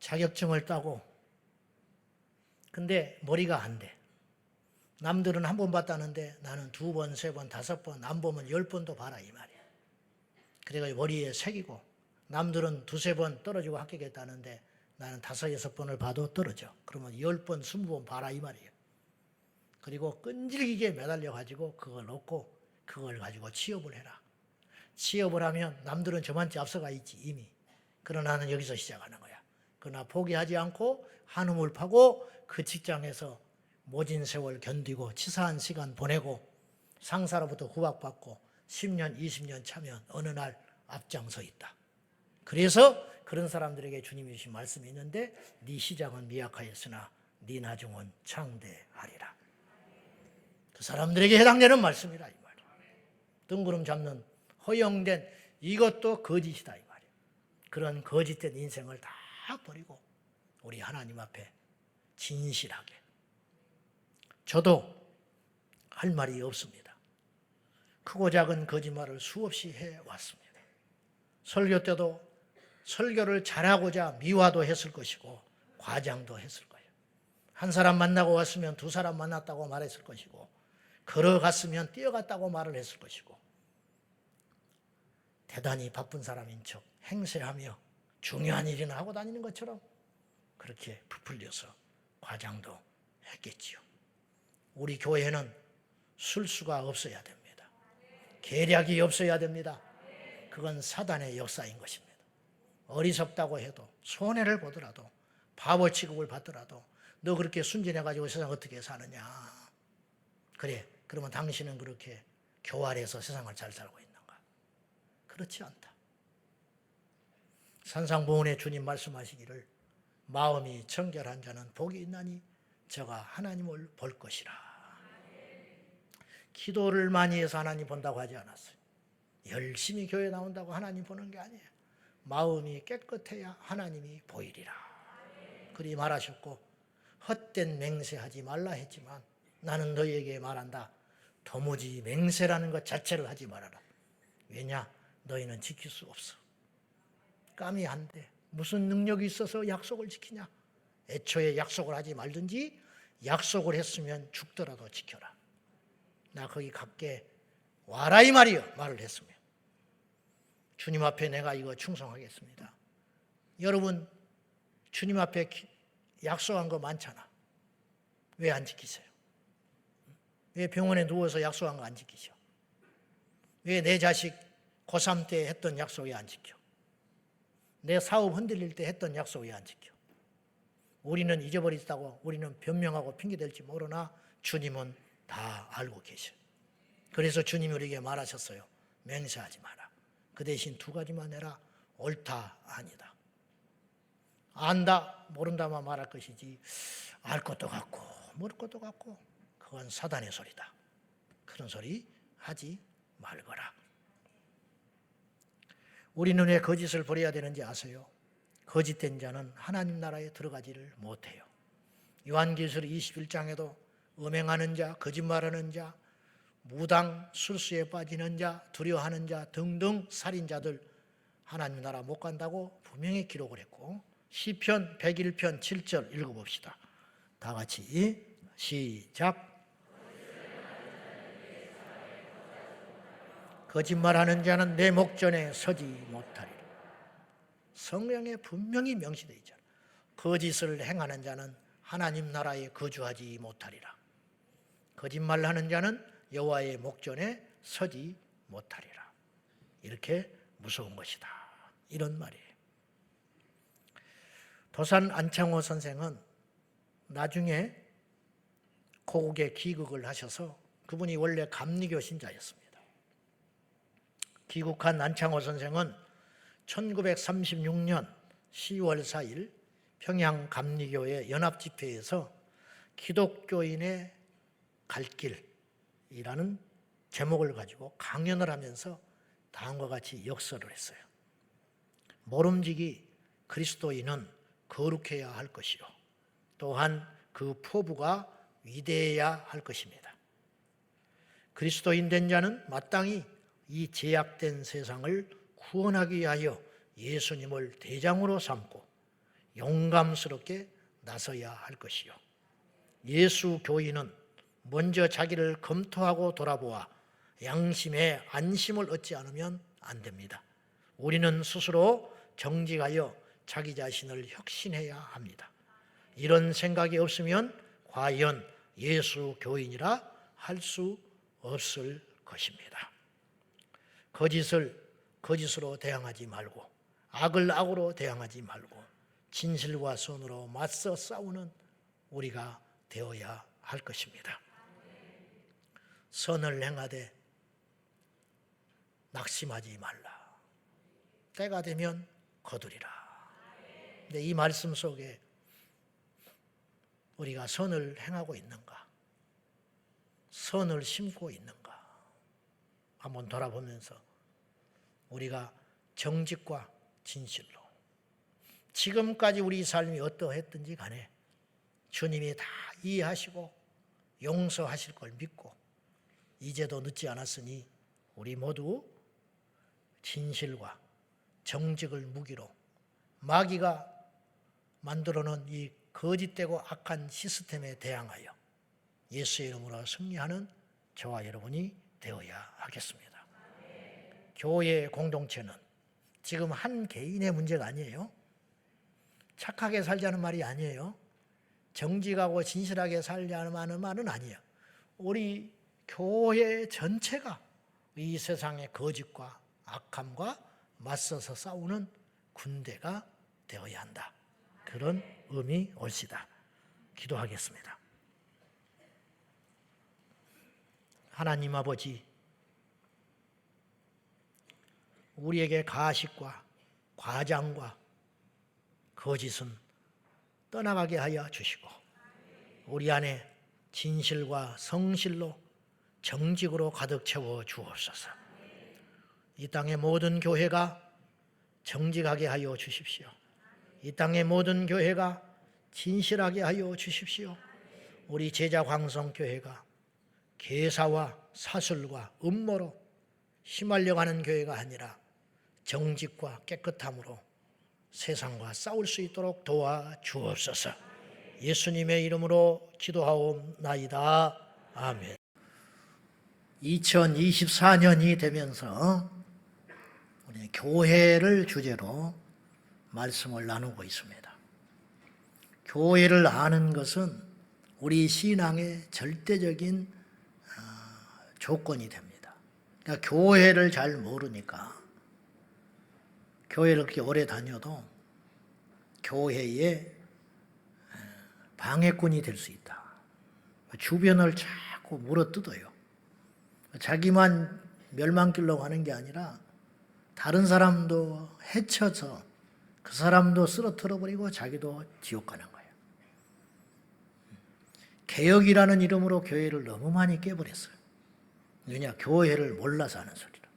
자격증을 따고 근데 머리가 안 돼. 남들은 한 번 봤다는데 나는 2번, 3번, 5번, 안 보면 10번도 봐라 이 말이야. 그래서 머리에 새기고, 남들은 2-3번 떨어지고 합격했다는데 나는 5-6번을 봐도 떨어져. 그러면 10번, 20번 봐라 이 말이에요. 그리고 끈질기게 매달려 가지고 그걸 얻고 그걸 가지고 취업을 해라. 취업을 하면 남들은 저만치 앞서가 있지 이미. 그러나 나는 여기서 시작하는 거야. 그러나 포기하지 않고 한움을 파고 그 직장에서 모진 세월 견디고 치사한 시간 보내고 상사로부터 구박받고 10년, 20년 차면 어느 날 앞장서 있다. 그래서 그런 사람들에게 주님이 주신 말씀이 있는데 네 시작은 미약하였으나 네 나중은 창대하리라. 그 사람들에게 해당되는 말씀이라 이 말이에요. 뜬구름 잡는 허용된 이것도 거짓이다 이 말이에요. 그런 거짓된 인생을 다 버리고 우리 하나님 앞에 진실하게. 저도 할 말이 없습니다. 크고 작은 거짓말을 수없이 해왔습니다. 설교 때도 설교를 잘하고자 미화도 했을 것이고 과장도 했을 거예요. 한 사람 만나고 왔으면 2사람 만났다고 말했을 것이고 걸어갔으면 뛰어갔다고 말을 했을 것이고 대단히 바쁜 사람인 척 행세하며 중요한 일이나 하고 다니는 것처럼 그렇게 부풀려서 과장도 했겠지요. 우리 교회는 술수가 없어야 됩니다. 계략이 없어야 됩니다. 그건 사단의 역사인 것입니다. 어리석다고 해도 손해를 보더라도 바보 취급을 받더라도 너 그렇게 순진해가지고 세상 어떻게 사느냐. 그래, 그러면 당신은 그렇게 교활해서 세상을 잘 살고 있는가? 그렇지 않다. 산상보훈의 주님 말씀하시기를 마음이 청결한 자는 복이 있나니 저가 하나님을 볼 것이라. 기도를 많이 해서 하나님 본다고 하지 않았어요. 열심히 교회 나온다고 하나님 보는 게 아니에요. 마음이 깨끗해야 하나님이 보이리라. 그리 말하셨고 헛된 맹세하지 말라 했지만 나는 너희에게 말한다. 도무지 맹세라는 것 자체를 하지 말아라. 왜냐? 너희는 지킬 수 없어. 감이 안 돼. 무슨 능력이 있어서 약속을 지키냐? 애초에 약속을 하지 말든지 약속을 했으면 죽더라도 지켜라. 나 거기 갈게 와라 이 말이요. 말을 했으면 주님 앞에 내가 이거 충성하겠습니다. 여러분 주님 앞에 약속한 거 많잖아. 왜 안 지키세요? 왜 병원에 누워서 약속한 거 안 지키셔? 왜 내 자식 고3 때 했던 약속 왜 안 지켜? 내 사업 흔들릴 때 했던 약속 왜 안 지켜? 우리는 잊어버렸다고 우리는 변명하고 핑계댈지 모르나 주님은 다 알고 계셔. 그래서 주님이 우리에게 말하셨어요. 맹세하지 마라. 그 대신 2가지만 해라. 옳다, 아니다. 안다, 모른다만 말할 것이지 알 것도 같고 모를 것도 같고 그건 사단의 소리다. 그런 소리 하지 말거라. 우리는 왜 거짓을 버려야 되는지 아세요? 거짓된 자는 하나님 나라에 들어가지를 못해요. 요한계시록 21장에도 음행하는 자, 거짓말하는 자, 무당, 술수에 빠지는 자, 두려워하는 자 등등 살인자들 하나님 나라 못 간다고 분명히 기록을 했고, 시편 101편 7절 읽어봅시다. 다 같이 시작. 거짓말하는 자는 내 목전에 서지 못하리라. 성경에 분명히 명시되어 있잖아. 거짓을 행하는 자는 하나님 나라에 거주하지 못하리라. 거짓말하는 자는 여호와의 목전에 서지 못하리라. 이렇게 무서운 것이다. 이런 말이에요. 도산 안창호 선생은 나중에 고국에 귀국을 하셔서, 그분이 원래 감리교 신자였습니다. 귀국한 안창호 선생은 1936년 10월 4일 평양 감리교회 연합집회에서 기독교인의 갈 길이라는 제목을 가지고 강연을 하면서 다음과 같이 역설을 했어요. 모름지기 그리스도인은 거룩해야 할 것이요, 또한 그 포부가 위대해야 할 것입니다. 그리스도인 된 자는 마땅히 이 제약된 세상을 구원하기 위하여 예수님을 대장으로 삼고 용감스럽게 나서야 할 것이요, 예수 교인은 먼저 자기를 검토하고 돌아보아 양심의 안심을 얻지 않으면 안 됩니다. 우리는 스스로 정직하여 자기 자신을 혁신해야 합니다. 이런 생각이 없으면 과연 예수 교인이라 할 수 없을 것입니다. 거짓을 거짓으로 대항하지 말고, 악을 악으로 대항하지 말고, 진실과 선으로 맞서 싸우는 우리가 되어야 할 것입니다. 선을 행하되 낙심하지 말라. 때가 되면 거두리라. 근데 이 말씀 속에 우리가 선을 행하고 있는가? 선을 심고 있는가? 한번 돌아보면서 우리가 정직과 진실로 지금까지 우리 삶이 어떠했든지 간에 주님이 다 이해하시고 용서하실 걸 믿고 이제도 늦지 않았으니 우리 모두 진실과 정직을 무기로 마귀가 만들어놓은 이 거짓되고 악한 시스템에 대항하여 예수의 이름으로 승리하는 저와 여러분이 되어야 하겠습니다. 교회 공동체는 지금 한 개인의 문제가 아니에요. 착하게 살자는 말이 아니에요. 정직하고 진실하게 살자는 말은 아니에요. 우리 교회 전체가 이 세상의 거짓과 악함과 맞서서 싸우는 군대가 되어야 한다. 그런 의미 올시다. 기도하겠습니다. 하나님 아버지, 우리에게 가식과 과장과 거짓은 떠나가게 하여 주시고 우리 안에 진실과 성실로 정직으로 가득 채워 주옵소서. 이 땅의 모든 교회가 정직하게 하여 주십시오. 이 땅의 모든 교회가 진실하게 하여 주십시오. 우리 제자광성교회가 계사와 사술과 음모로 휘말려가는 교회가 아니라 정직과 깨끗함으로 세상과 싸울 수 있도록 도와주옵소서. 예수님의 이름으로 기도하옵나이다. 아멘. 2024년이 되면서 우리 교회를 주제로 말씀을 나누고 있습니다. 교회를 아는 것은 우리 신앙의 절대적인 조건이 됩니다. 그러니까 교회를 잘 모르니까 교회를 그렇게 오래 다녀도 교회에 방해꾼이 될 수 있다. 주변을 자꾸 물어뜯어요. 자기만 멸망길로 가는 게 아니라 다른 사람도 해쳐서 그 사람도 쓰러뜨려버리고 자기도 지옥 가는 거예요. 개혁이라는 이름으로 교회를 너무 많이 깨버렸어요. 왜냐? 교회를 몰라서 하는 소리라.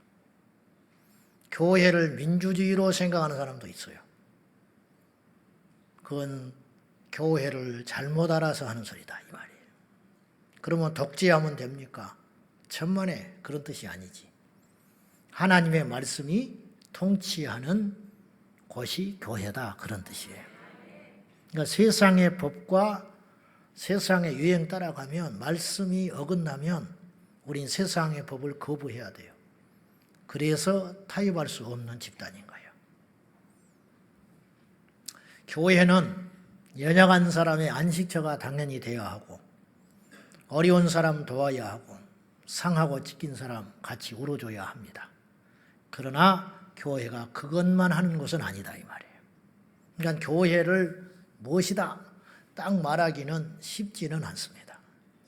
교회를 민주주의로 생각하는 사람도 있어요. 그건 교회를 잘못 알아서 하는 소리다 이 말이에요. 그러면 독재하면 됩니까? 천만에 그런 뜻이 아니지. 하나님의 말씀이 통치하는 곳이 교회다 그런 뜻이에요. 그러니까 세상의 법과 세상의 유행 따라가면 말씀이 어긋나면 우린 세상의 법을 거부해야 돼요. 그래서 타협할 수 없는 집단인 거예요. 교회는 연약한 사람의 안식처가 당연히 되어야 하고 어려운 사람 도와야 하고 상하고 찢긴 사람 같이 울어줘야 합니다. 그러나 교회가 그것만 하는 것은 아니다 이 말이에요. 그러니까 교회를 무엇이다 딱 말하기는 쉽지는 않습니다.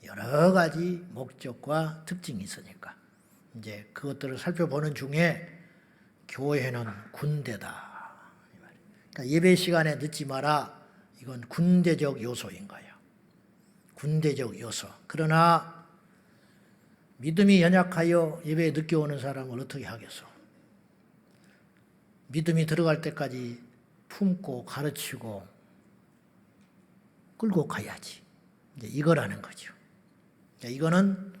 여러 가지 목적과 특징이 있으니까 이제 그것들을 살펴보는 중에 교회는 군대다. 그러니까 예배 시간에 늦지 마라. 이건 군대적 요소인 거예요. 군대적 요소. 그러나 믿음이 연약하여 예배에 늦게 오는 사람을 어떻게 하겠어? 믿음이 들어갈 때까지 품고 가르치고 끌고 가야지. 이제 이거라는 거죠. 이거는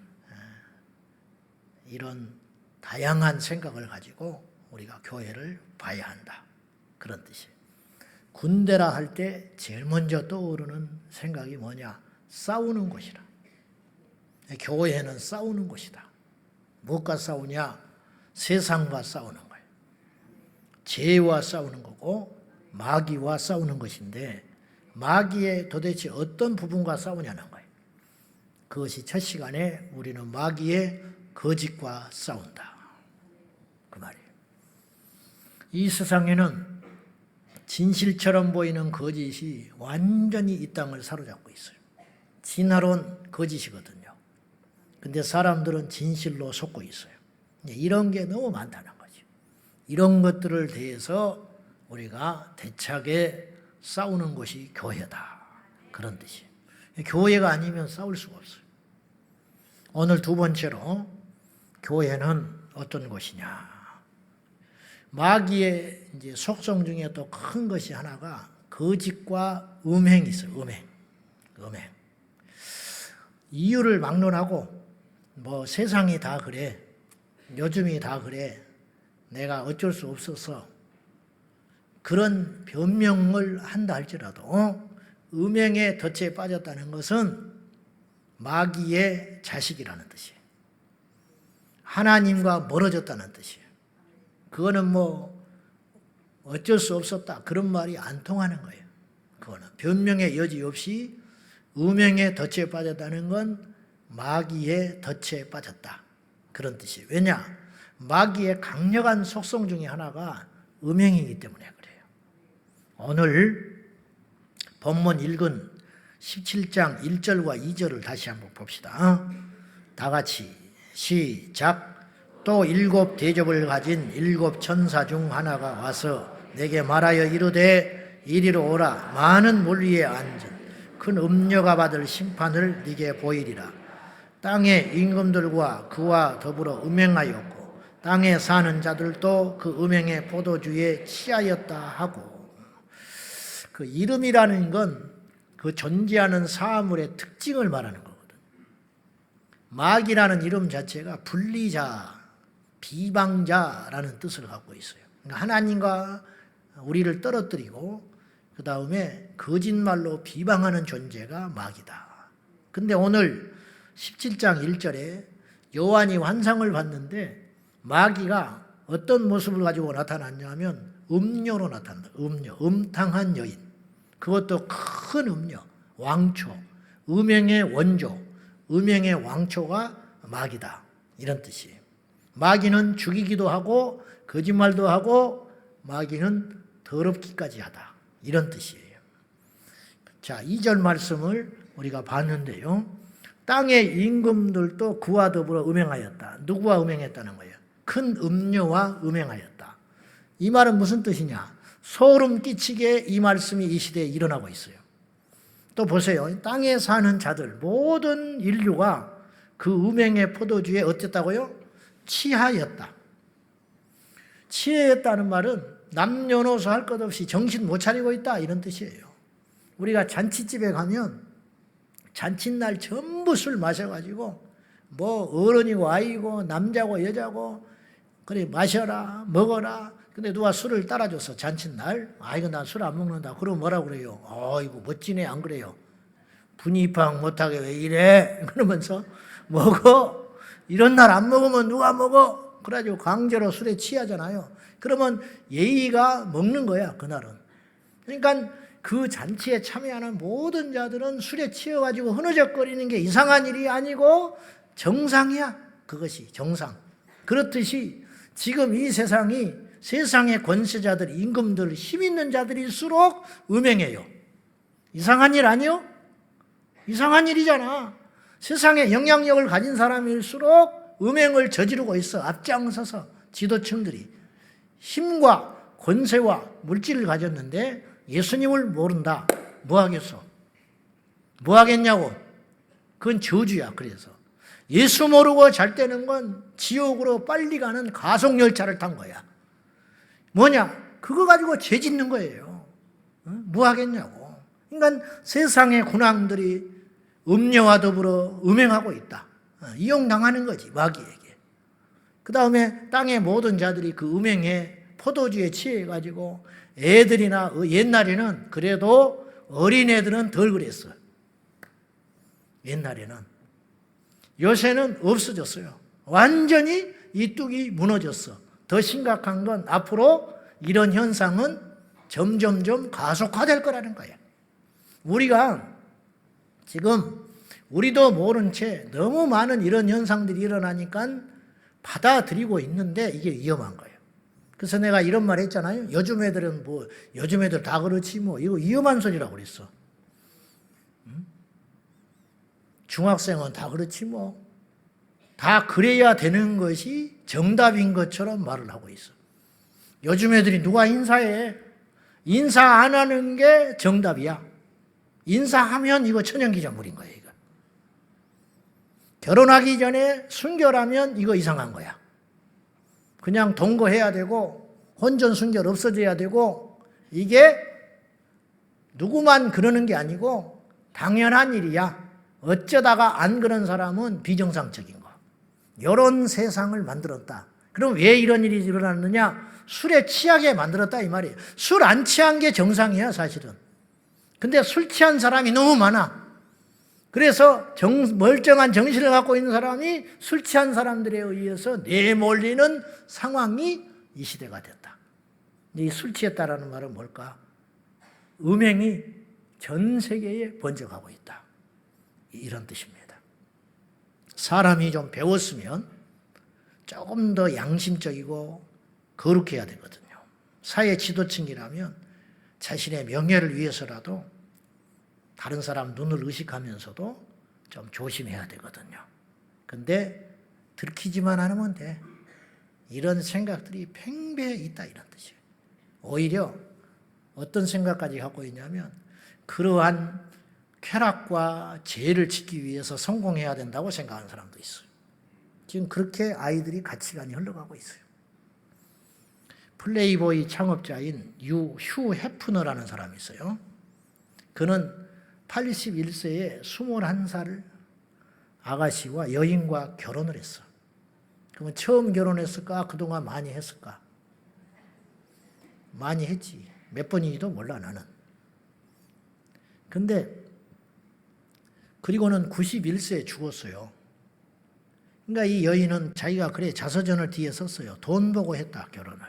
이런 다양한 생각을 가지고 우리가 교회를 봐야 한다. 그런 뜻이에요. 군대라 할 때 제일 먼저 떠오르는 생각이 뭐냐? 싸우는 곳이라. 교회는 싸우는 곳이다. 무엇과 싸우냐? 세상과 싸우는 거예요. 죄와 싸우는 거고 마귀와 싸우는 것인데 마귀의 도대체 어떤 부분과 싸우냐는 거예요. 그것이 첫 시간에 우리는 마귀의 거짓과 싸운다. 그 말이에요. 이 세상에는 진실처럼 보이는 거짓이 완전히 이 땅을 사로잡고 있어요. 진화론 거짓이거든요. 근데 사람들은 진실로 속고 있어요. 이런 게 너무 많다는 거죠. 이런 것들을 대해서 우리가 대차게 싸우는 것이 교회다. 그런 뜻이에요. 교회가 아니면 싸울 수가 없어요. 오늘 두 번째로 교회는 어떤 것이냐. 마귀의 이제 속성 중에 또 큰 것이 하나가 거짓과 음행이 있어요. 음행. 이유를 막론하고 뭐 세상이 다 그래. 요즘이 다 그래. 내가 어쩔 수 없어서 그런 변명을 한다 할지라도 음행의 덫에 빠졌다는 것은 마귀의 자식이라는 뜻이에요. 하나님과 멀어졌다는 뜻이에요. 그거는 뭐 어쩔 수 없었다 그런 말이 안 통하는 거예요. 그거는 변명의 여지 없이 음행의 덫에 빠졌다는 건 마귀의 덫에 빠졌다 그런 뜻이에요. 왜냐? 마귀의 강력한 속성 중에 하나가 음행이기 때문에 그래요. 오늘 본문 읽은 17장 1절과 2절을 다시 한번 봅시다. 다 같이 시작. 또 7 대접을 가진 7 천사 중 하나가 와서 내게 말하여 이르되 이리로 오라. 많은 물 위에 앉은 큰 음녀가 받을 심판을 네게 보이리라. 땅의 임금들과 그와 더불어 음행하였고 땅에 사는 자들도 그 음행의 포도주에 취하였다 하고, 그 이름이라는 건 그 존재하는 사물의 특징을 말하는 거거든. 마귀라는 이름 자체가 분리자, 비방자라는 뜻을 갖고 있어요. 그러니까 하나님과 우리를 떨어뜨리고 그 다음에 거짓말로 비방하는 존재가 마귀다. 근데 오늘 17장 1절에 요한이 환상을 봤는데 마귀가 어떤 모습을 가지고 나타났냐면 음녀로 나타난다. 음녀, 음탕한 여인. 그것도 큰 음녀, 왕초, 음행의 원조, 음행의 왕초가 마귀다. 이런 뜻이에요. 마귀는 죽이기도 하고 거짓말도 하고 마귀는 더럽기까지 하다. 이런 뜻이에요. 자, 2절 말씀을 우리가 봤는데요. 땅의 임금들도 그와 더불어 음행하였다. 누구와 음행했다는 거예요? 큰 음녀와 음행하였다. 이 말은 무슨 뜻이냐? 소름 끼치게 이 말씀이 이 시대에 일어나고 있어요. 또 보세요. 땅에 사는 자들, 모든 인류가 그 음행의 포도주에 어땠다고요? 취하였다. 취하였다는 말은 남녀노소 할 것 없이 정신 못 차리고 있다 이런 뜻이에요. 우리가 잔치집에 가면 잔칫날 전부 술 마셔가지고 뭐 어른이고 아이고 남자고 여자고 그래 마셔라 먹어라. 근데 누가 술을 따라줘서 잔칫날 아이고 난 술 안 먹는다. 그럼 뭐라 그래요? 아이고 멋지네 안 그래요? 분이팡 못하게 왜 이래? 그러면서 먹어. 이런 날 안 먹으면 누가 먹어? 그래가지고 강제로 술에 취하잖아요. 그러면 예의가 먹는 거야 그날은. 그러니까 그 잔치에 참여하는 모든 자들은 술에 취해가지고 흐느적거리는 게 이상한 일이 아니고 정상이야. 그것이 정상. 그렇듯이 지금 이 세상이 세상의 권세자들, 임금들, 힘 있는 자들일수록 음행해요. 이상한 일 아니요? 이상한 일이잖아. 세상에 영향력을 가진 사람일수록 음행을 저지르고 있어. 앞장서서 지도층들이. 힘과 권세와 물질을 가졌는데 예수님을 모른다. 뭐 하겠어? 뭐 하겠냐고. 그건 저주야. 그래서 예수 모르고 잘 되는 건 지옥으로 빨리 가는 가속열차를 탄 거야. 뭐냐? 그거 가지고 죄 짓는 거예요. 뭐 하겠냐고. 그러니까 세상의 군왕들이 음녀와 더불어 음행하고 있다. 이용당하는 거지 마귀에게. 그 다음에 땅의 모든 자들이 그 음행에 포도주에 취해가지고 애들이나 옛날에는 그래도 어린애들은 덜 그랬어. 옛날에는. 요새는 없어졌어요. 완전히 이 뚝이 무너졌어. 더 심각한 건 앞으로 이런 현상은 점점점 가속화될 거라는 거야. 우리가 지금 우리도 모른 채 너무 많은 이런 현상들이 일어나니까 받아들이고 있는데 이게 위험한 거예요. 그래서 내가 이런 말 했잖아요. 요즘 애들은 뭐 요즘 애들 다 그렇지 뭐 이거 위험한 소리라고 그랬어. 중학생은 다 그렇지 뭐. 다 그래야 되는 것이 정답인 것처럼 말을 하고 있어. 요즘 애들이 누가 인사해? 인사 안 하는 게 정답이야. 인사하면 이거 천연기념물인 거야. 이거. 결혼하기 전에 순결하면 이거 이상한 거야. 그냥 동거해야 되고 혼전 순결 없어져야 되고 이게 누구만 그러는 게 아니고 당연한 일이야. 어쩌다가 안 그런 사람은 비정상적인 거. 이런 세상을 만들었다. 그럼 왜 이런 일이 일어났느냐? 술에 취하게 만들었다 이 말이에요. 술 안 취한 게 정상이야 사실은. 근데 술 취한 사람이 너무 많아. 그래서 멀쩡한 정신을 갖고 있는 사람이 술 취한 사람들에 의해서 내몰리는 상황이 이 시대가 됐다. 이 술 취했다라는 말은 뭘까? 음행이 전 세계에 번져가고 있다. 이런 뜻입니다. 사람이 좀 배웠으면 조금 더 양심적이고 거룩해야 되거든요. 사회 지도층이라면 자신의 명예를 위해서라도 다른 사람 눈을 의식하면서도 좀 조심해야 되거든요. 근데 들키지만 않으면 돼. 이런 생각들이 팽배해 있다 이런 뜻이에요. 오히려 어떤 생각까지 갖고 있냐면 그러한 쾌락과 죄를 짓기 위해서 성공해야 된다고 생각하는 사람도 있어요. 지금 그렇게 아이들이 가치관이 흘러가고 있어요. 플레이보이 창업자인 휴 해프너라는 사람이 있어요. 그는 81세에 21살 아가씨와 여인과 결혼을 했어. 그러면 처음 결혼했을까? 그동안 많이 했을까? 많이 했지. 몇 번인지도 몰라 나는. 근데 그리고는 91세에 죽었어요. 그러니까 이 여인은 자기가 그래 자서전을 뒤에 썼어요. 돈 보고 했다 결혼을.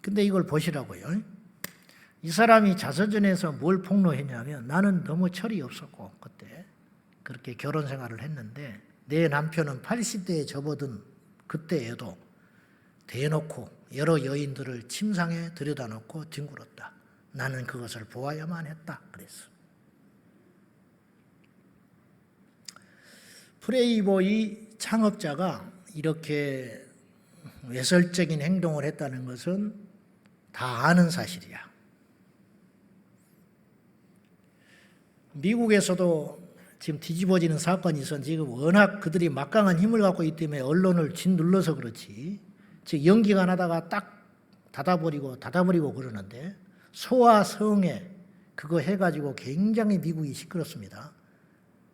근데 이걸 보시라고요. 이 사람이 자서전에서 뭘 폭로했냐면 나는 너무 철이 없었고 그때 그렇게 결혼 생활을 했는데 내 남편은 80대에 접어든 그때에도 대놓고 여러 여인들을 침상에 들여다놓고 뒹굴었다. 나는 그것을 보아야만 했다. 그랬어. 플레이보이 창업자가 이렇게 외설적인 행동을 했다는 것은 다 아는 사실이야. 미국에서도 지금 뒤집어지는 사건이 있어. 지금 워낙 그들이 막강한 힘을 갖고 있기 때문에 언론을 짓눌러서 그렇지. 즉 연기가 나다가 딱 닫아버리고 그러는데 소아 성애 그거 해가지고 굉장히 미국이 시끄럽습니다.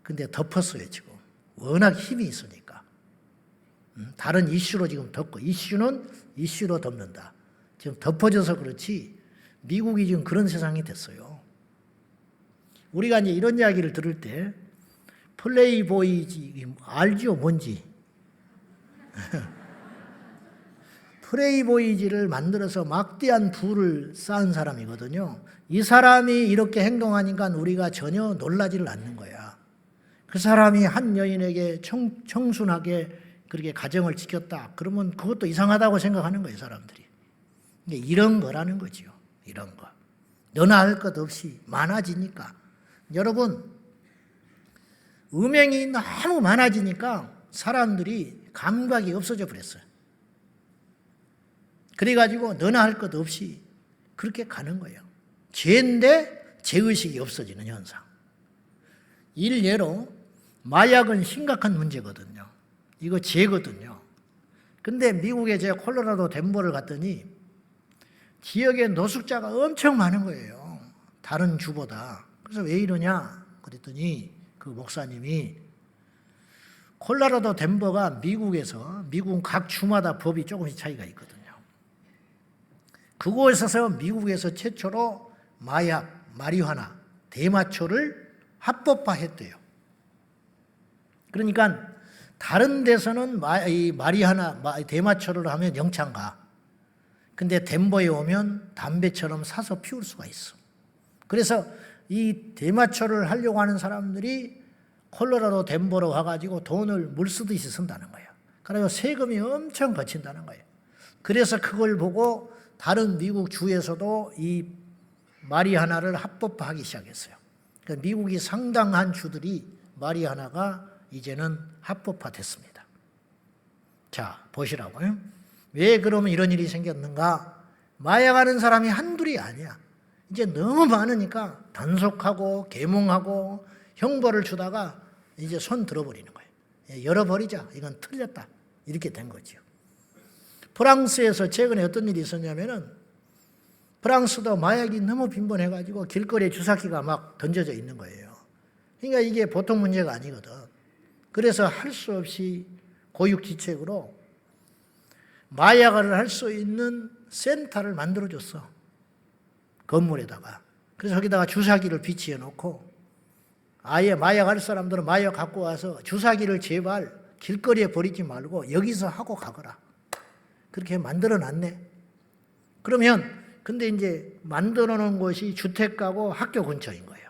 근데 덮었어요 지금. 워낙 힘이 있으니까. 다른 이슈로 지금 덮고 이슈는 이슈로 덮는다. 지금 덮어져서 그렇지 미국이 지금 그런 세상이 됐어요. 우리가 이제 이런 이야기를 들을 때 플레이보이지 알죠 뭔지? 플레이보이지를 만들어서 막대한 부를 쌓은 사람이거든요. 이 사람이 이렇게 행동하니까 우리가 전혀 놀라지를 않는 거야. 그 사람이 한 여인에게 청순하게 그렇게 가정을 지켰다. 그러면 그것도 이상하다고 생각하는 거예요, 사람들이. 이런 거라는 거지요. 이런 거. 너나 할 것 없이 많아지니까. 여러분, 음행이 너무 많아지니까 사람들이 감각이 없어져 버렸어요. 그래가지고 너나 할 것 없이 그렇게 가는 거예요. 죄인데 죄의식이 없어지는 현상. 일례로 마약은 심각한 문제거든요. 이거 죄거든요. 근데 미국에 제가 콜로라도 덴버를 갔더니 지역에 노숙자가 엄청 많은 거예요. 다른 주보다. 그래서 왜 이러냐 그랬더니 그 목사님이 콜로라도 덴버가 미국은 각 주마다 법이 조금씩 차이가 있거든요. 그곳에서 미국에서 최초로 마약, 마리화나, 대마초를 합법화했대요. 그러니까 다른 데서는 마리화나 대마초를 하면 영창 가. 근데 덴버에 오면 담배처럼 사서 피울 수가 있어. 그래서 이 대마초를 하려고 하는 사람들이 콜로라도 덴버로 와가지고 돈을 물 쓰듯이 쓴다는 거예요. 그래서 세금이 엄청 거친다는 거예요. 그래서 그걸 보고 다른 미국 주에서도 이 마리화나를 합법화하기 시작했어요. 그러니까 미국이 상당한 주들이 마리화나가 이제는 합법화됐습니다. 자, 보시라고요. 왜 그러면 이런 일이 생겼는가? 마약하는 사람이 한둘이 아니야. 이제 너무 많으니까 단속하고 계몽하고 형벌을 주다가 이제 손 들어버리는 거예요. 열어버리자. 이건 틀렸다. 이렇게 된 거죠. 프랑스에서 최근에 어떤 일이 있었냐면은 프랑스도 마약이 너무 빈번해가지고 길거리에 주사기가 막 던져져 있는 거예요. 그러니까 이게 보통 문제가 아니거든. 그래서 할 수 없이 고육지책으로 마약을 할 수 있는 센터를 만들어줬어. 건물에다가. 그래서 거기다가 주사기를 비치해 놓고 아예 마약할 사람들은 마약 갖고 와서 주사기를 제발 길거리에 버리지 말고 여기서 하고 가거라. 그렇게 만들어 놨네. 그러면 근데 이제 만들어 놓은 곳이 주택가고 학교 근처인 거예요.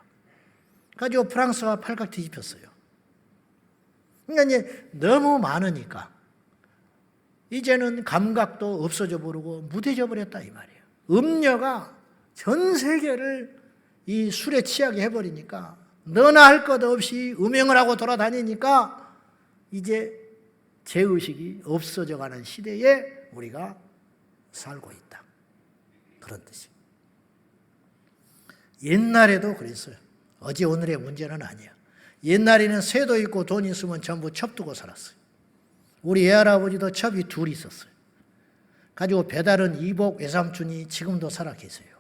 가지고 프랑스가 팔각 뒤집혔어요. 그러니까 이제 너무 많으니까 이제는 감각도 없어져 버리고 무뎌져 버렸다 이 말이에요. 음녀가 전 세계를 이 술에 취하게 해버리니까 너나 할 것 없이 음행을 하고 돌아다니니까 이제 죄의식이 없어져 가는 시대에 우리가 살고 있다. 그런 뜻이. 옛날에도 그랬어요. 어제 오늘의 문제는 아니야. 옛날에는 새도 있고 돈 있으면 전부 첩 두고 살았어요. 우리 외할아버지도 첩이 둘 있었어요. 가지고 배다른 이복 외삼촌이 지금도 살아 계세요.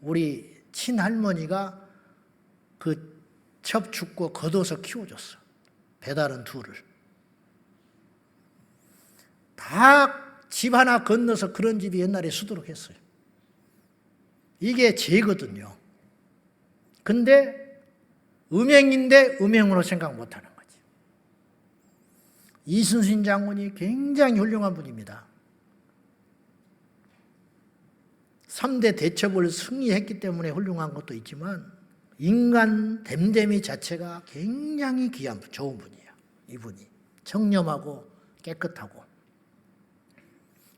우리 친할머니가 그 첩 죽고 걷어서 키워줬어. 배다른 둘을. 다 집 하나 건너서 그런 집이 옛날에 수두룩했어요. 이게 죄거든요. 근데 음행인데 음행으로 생각 못하는 거지. 이순신 장군이 굉장히 훌륭한 분입니다. 3대 대첩을 승리했기 때문에 훌륭한 것도 있지만 인간 됨됨이 자체가 굉장히 귀한 분, 좋은 분이에요. 이분이 청렴하고 깨끗하고.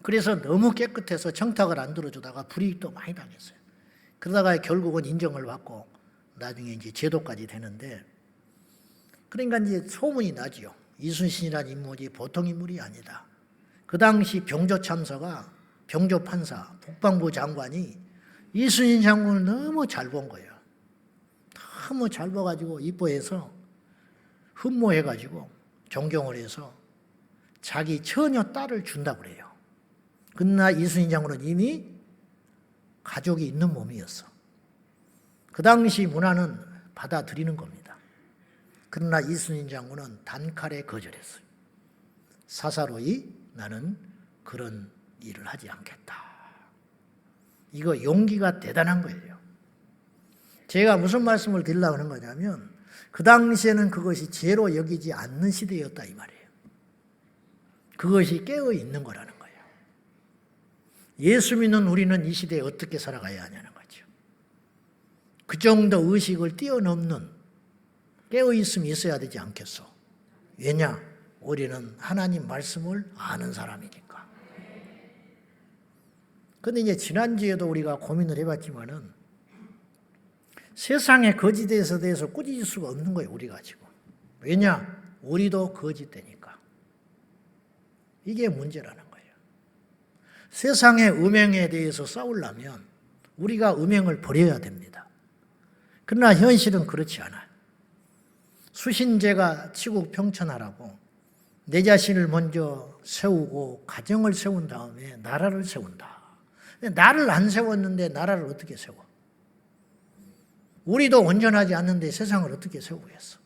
그래서 너무 깨끗해서 청탁을 안 들어주다가 불이익도 많이 당했어요. 그러다가 결국은 인정을 받고 나중에 이제 제도까지 되는데, 그러니까 이제 소문이 나지요. 이순신이라는 인물이 보통 인물이 아니다. 그 당시 병조 참사가 병조 판사, 국방부 장관이 이순신 장군을 너무 잘 본 거예요. 너무 잘 봐가지고 이뻐해서 흠모해가지고 존경을 해서 자기 처녀 딸을 준다고 그래요. 그러나 이순신 장군은 이미 가족이 있는 몸이었어. 그 당시 문화는 받아들이는 겁니다. 그러나 이순신 장군은 단칼에 거절했어요. 사사로이 나는 그런 일을 하지 않겠다. 이거 용기가 대단한 거예요. 제가 무슨 말씀을 드리려고 하는 거냐면 그 당시에는 그것이 죄로 여기지 않는 시대였다 이 말이에요. 그것이 깨어 있는 거라는 거예요. 예수 믿는 우리는 이 시대에 어떻게 살아가야 하냐는 거죠. 그 정도 의식을 뛰어넘는 깨어 있음이 있어야 되지 않겠소? 왜냐? 우리는 하나님 말씀을 아는 사람이니까. 그런데 이제 지난주에도 우리가 고민을 해봤지만은 세상의 거짓에 대해서 꾸짖을 수가 없는 거예요, 우리가 지금. 왜냐? 우리도 거짓되니까. 이게 문제라는 거예요. 세상의 음행에 대해서 싸우려면 우리가 음행을 버려야 됩니다. 그러나 현실은 그렇지 않아요. 수신제가 치국평천하라고 내 자신을 먼저 세우고 가정을 세운 다음에 나라를 세운다. 나를 안 세웠는데 나라를 어떻게 세워? 우리도 온전하지 않는데 세상을 어떻게 세우겠어?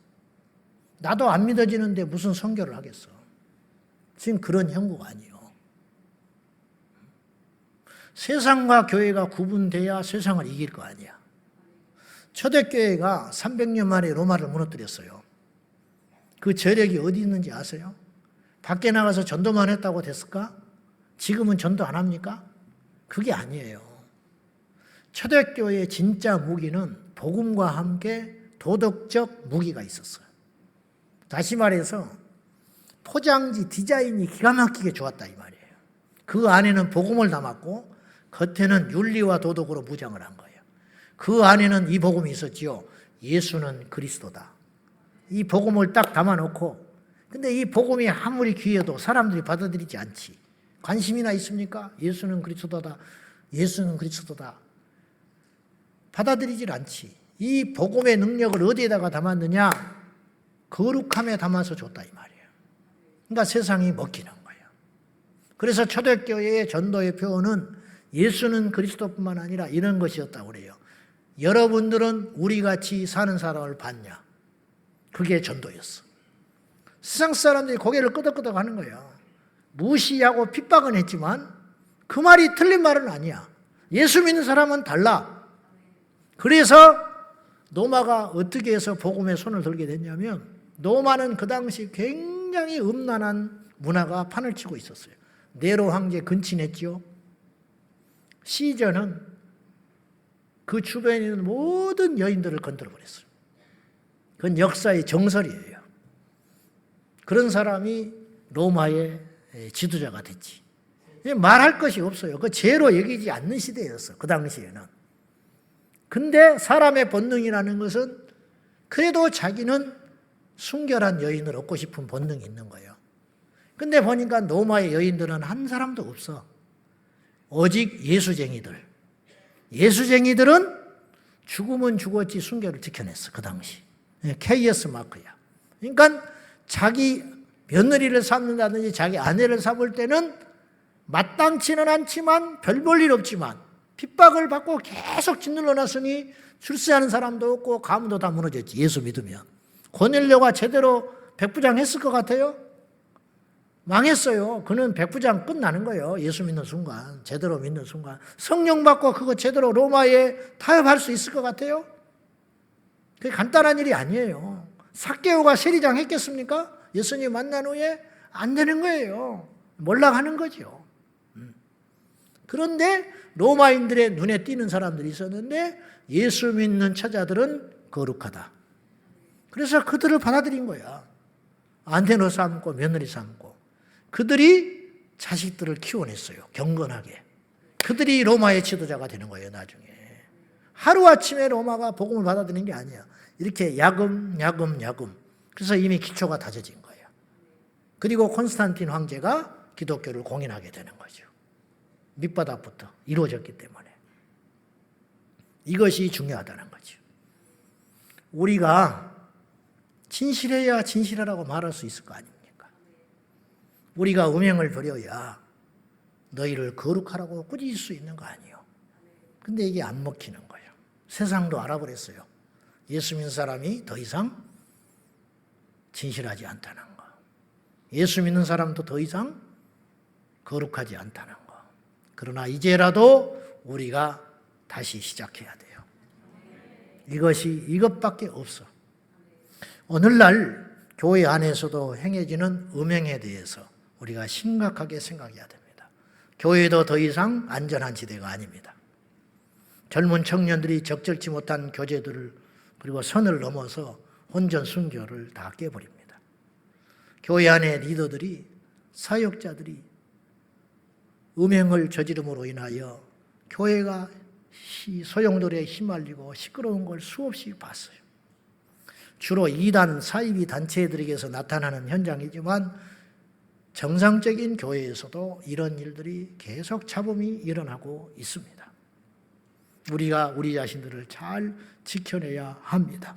나도 안 믿어지는데 무슨 선교를 하겠어? 지금 그런 형국 아니에요. 세상과 교회가 구분돼야 세상을 이길 거 아니야. 초대교회가 300년 만에 로마를 무너뜨렸어요. 그 저력이 어디 있는지 아세요? 밖에 나가서 전도만 했다고 됐을까? 지금은 전도 안 합니까? 그게 아니에요. 초대교회의 진짜 무기는 복음과 함께 도덕적 무기가 있었어요. 다시 말해서 포장지 디자인이 기가 막히게 좋았다 이 말이에요. 그 안에는 복음을 담았고 겉에는 윤리와 도덕으로 무장을 한 거예요. 그 안에는 이 복음이 있었지요. 예수는 그리스도다. 이 복음을 딱 담아놓고 근데 이 복음이 아무리 귀해도 사람들이 받아들이지 않지. 관심이나 있습니까? 예수는 그리스도다. 예수는 그리스도다. 받아들이질 않지. 이 복음의 능력을 어디에다가 담았느냐? 거룩함에 담아서 줬다 이 말이에요. 그러니까 세상이 먹히는 거예요. 그래서 초대교회의 전도의 표현은 예수는 그리스도뿐만 아니라 이런 것이었다고 그래요. 여러분들은 우리같이 사는 사람을 봤냐? 그게 전도였어. 세상 사람들이 고개를 끄덕끄덕 하는 거예요. 무시하고 핍박은 했지만 그 말이 틀린 말은 아니야. 예수 믿는 사람은 달라. 그래서 로마가 어떻게 해서 복음에 손을 들게 됐냐면 로마는 그 당시 굉장히 음란한 문화가 판을 치고 있었어요. 네로 황제 근친했지요. 시저는 그 주변에 있는 모든 여인들을 건드려버렸어요. 그건 역사의 정설이에요. 그런 사람이 로마의 지도자가 됐지. 말할 것이 없어요. 그 죄로 여기지 않는 시대였어. 그 당시에는. 근데 사람의 본능이라는 것은 그래도 자기는 순결한 여인을 얻고 싶은 본능이 있는 거예요. 근데 보니까 로마의 여인들은 한 사람도 없어. 오직 예수쟁이들. 예수쟁이들은 죽으면 죽었지 순결을 지켜냈어. 그 당시. KS 마크야. 그러니까 자기 며느리를 삼는다든지 자기 아내를 삼을 때는 마땅치는 않지만 별 볼 일 없지만 핍박을 받고 계속 짓눌러 놨으니 출세하는 사람도 없고 가문도 다 무너졌지. 예수 믿으면. 고넬료가 제대로 백부장 했을 것 같아요? 망했어요. 그는 백부장 끝나는 거예요. 예수 믿는 순간. 제대로 믿는 순간. 성령 받고 그거 제대로 로마에 타협할 수 있을 것 같아요? 그게 간단한 일이 아니에요. 삭개오가 세리장 했겠습니까? 예수님 만난 후에 안 되는 거예요. 몰락하는 거죠. 그런데 로마인들의 눈에 띄는 사람들이 있었는데 예수 믿는 처자들은 거룩하다. 그래서 그들을 받아들인 거야. 아내로 삼고 며느리 삼고. 그들이 자식들을 키워냈어요. 경건하게. 그들이 로마의 지도자가 되는 거예요. 나중에. 하루아침에 로마가 복음을 받아들이는 게 아니야. 이렇게 야금. 그래서 이미 기초가 다져진 거예요. 그리고 콘스탄틴 황제가 기독교를 공인하게 되는 거죠. 밑바닥부터 이루어졌기 때문에. 이것이 중요하다는 거죠. 우리가 진실해야 진실하라고 말할 수 있을 거 아닙니까? 우리가 음행을 버려야 너희를 거룩하라고 꾸짖을 수 있는 거 아니에요. 근데 이게 안 먹히는 거예요. 세상도 알아버렸어요. 예수 믿는 사람이 더 이상 진실하지 않다는 거. 예수 믿는 사람도 더 이상 거룩하지 않다는 거. 그러나 이제라도 우리가 다시 시작해야 돼요. 이것밖에 없어. 오늘날 교회 안에서도 행해지는 음행에 대해서 우리가 심각하게 생각해야 됩니다. 교회도 더 이상 안전한 지대가 아닙니다. 젊은 청년들이 적절치 못한 교제들을 그리고 선을 넘어서 혼전 순교를 다 깨버립니다. 교회 안에 리더들이, 사역자들이 음행을 저지름으로 인하여 교회가 소용돌이에 휘말리고 시끄러운 걸 수없이 봤어요. 주로 이단, 사이비 단체들에게서 나타나는 현장이지만 정상적인 교회에서도 이런 일들이 계속 잡음이 일어나고 있습니다. 우리가 우리 자신들을 잘 지켜내야 합니다.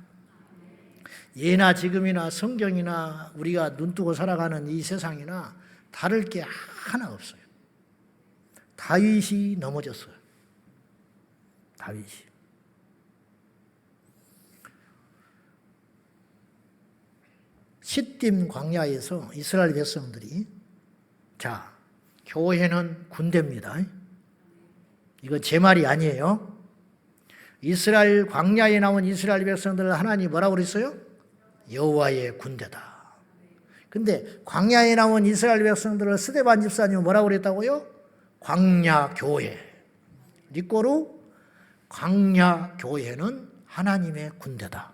예나 지금이나 성경이나 우리가 눈뜨고 살아가는 이 세상이나 다를 게 하나 없어요. 다윗이 넘어졌어요. 다윗이. 시딤 광야에서 이스라엘 백성들이 교회는 군대입니다. 이거 제 말이 아니에요. 이스라엘 광야에 나온 이스라엘 백성들을 하나님이 뭐라고 그랬어요? 여호와의 군대다. 근데 광야에 나온 이스라엘 백성들을 스데반 집사님은 뭐라고 그랬다고요? 광야 교회. 리꼬로 광야 교회는 하나님의 군대다.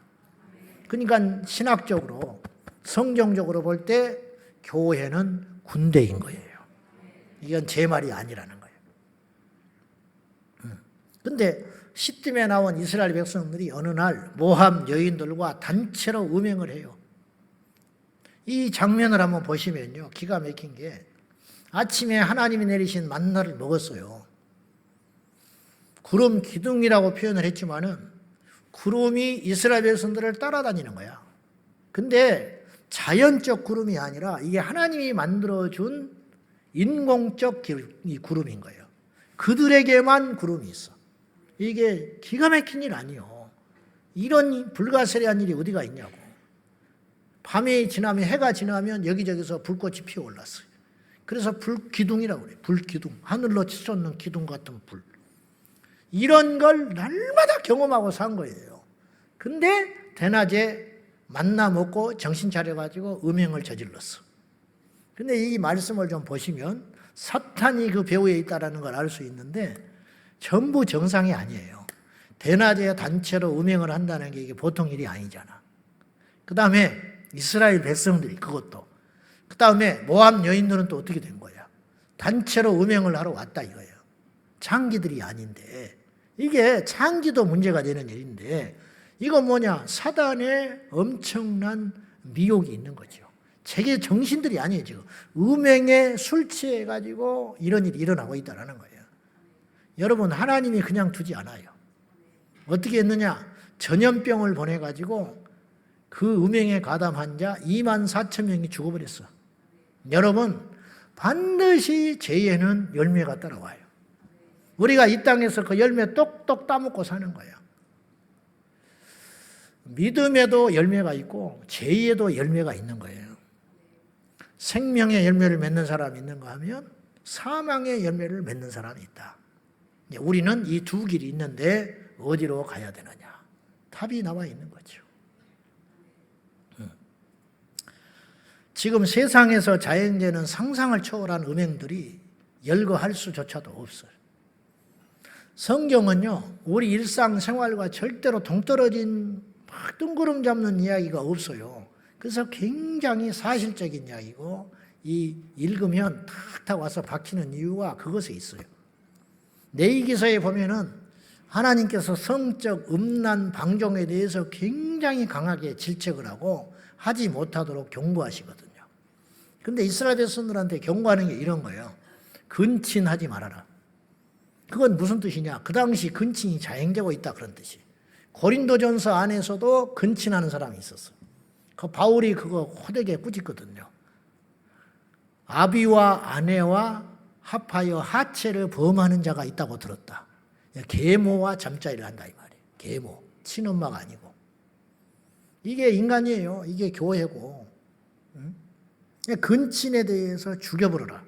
그러니까 신학적으로 성경적으로 볼 때 교회는 군대인 거예요. 이건 제 말이 아니라는 거예요. 근데 시딤에 나온 이스라엘 백성들이 어느 날 모함 여인들과 단체로 음행을 해요. 이 장면을 한번 보시면요, 기가 막힌 게 아침에 하나님이 내리신 만나를 먹었어요. 구름 기둥이라고 표현을 했지만은 구름이 이스라엘 백성들을 따라다니는 거야. 근데 자연적 구름이 아니라 이게 하나님이 만들어준 인공적 구름인 거예요. 그들에게만 구름이 있어. 이게 기가 막힌 일 아니에요. 이런 불가사리한 일이 어디가 있냐고. 밤이 지나면, 해가 지나면 여기저기서 불꽃이 피어올랐어요. 그래서 불기둥이라고 그래요. 불기둥. 하늘로 치솟는 기둥 같은 불. 이런 걸 날마다 경험하고 산 거예요. 근데 대낮에 만나 먹고 정신 차려가지고 음행을 저질렀어. 근데 이 말씀을 좀 보시면 사탄이 그 배후에 있다는 걸 알 수 있는데 전부 정상이 아니에요. 대낮에 단체로 음행을 한다는 게 이게 보통 일이 아니잖아. 그 다음에 이스라엘 백성들이 그것도. 그 다음에 모함 여인들은 또 어떻게 된 거야? 단체로 음행을 하러 왔다 이거예요. 창기들이 아닌데. 이게 창기도 문제가 되는 일인데 이거 뭐냐? 사단의 엄청난 미혹이 있는 거죠. 제게 정신들이 아니에요, 지금. 음행에 술 취해가지고 이런 일이 일어나고 있다는 거예요. 여러분, 하나님이 그냥 두지 않아요. 어떻게 했느냐? 전염병을 보내가지고 그 음행에 가담한 자 24,000명이 죽어버렸어. 여러분, 반드시 죄에는 열매가 따라와요. 우리가 이 땅에서 그 열매 똑똑 따먹고 사는 거예요. 믿음에도 열매가 있고 죄에도 열매가 있는 거예요. 생명의 열매를 맺는 사람이 있는가 하면 사망의 열매를 맺는 사람이 있다. 우리는 이 두 길이 있는데 어디로 가야 되느냐? 답이 나와 있는 거죠. 지금 세상에서 자행되는 상상을 초월한 음행들이 열거할 수조차도 없어요. 성경은요, 우리 일상생활과 절대로 동떨어진 막 뜬구름 잡는 이야기가 없어요. 그래서 굉장히 사실적인 이야기고 읽으면 탁탁 와서 박히는 이유가 그것에 있어요. 레위기서에 보면은 하나님께서 성적 음란 방종에 대해서 굉장히 강하게 질책을 하고 하지 못하도록 경고하시거든요. 근데 이스라엘 백성들한테 경고하는 게 이런 거예요. 근친하지 말아라. 그건 무슨 뜻이냐? 그 당시 근친이 자행되고 있다 그런 뜻이에요. 고린도전서 안에서도 근친하는 사람이 있었어요. 그 바울이 그거 호되게 꾸짖거든요. 아비와 아내와 합하여 하체를 범하는 자가 있다고 들었다. 계모와 잠자리를 한다 이 말이에요. 계모, 친엄마가 아니고. 이게 인간이에요. 이게 교회고. 근친에 대해서 죽여버려라.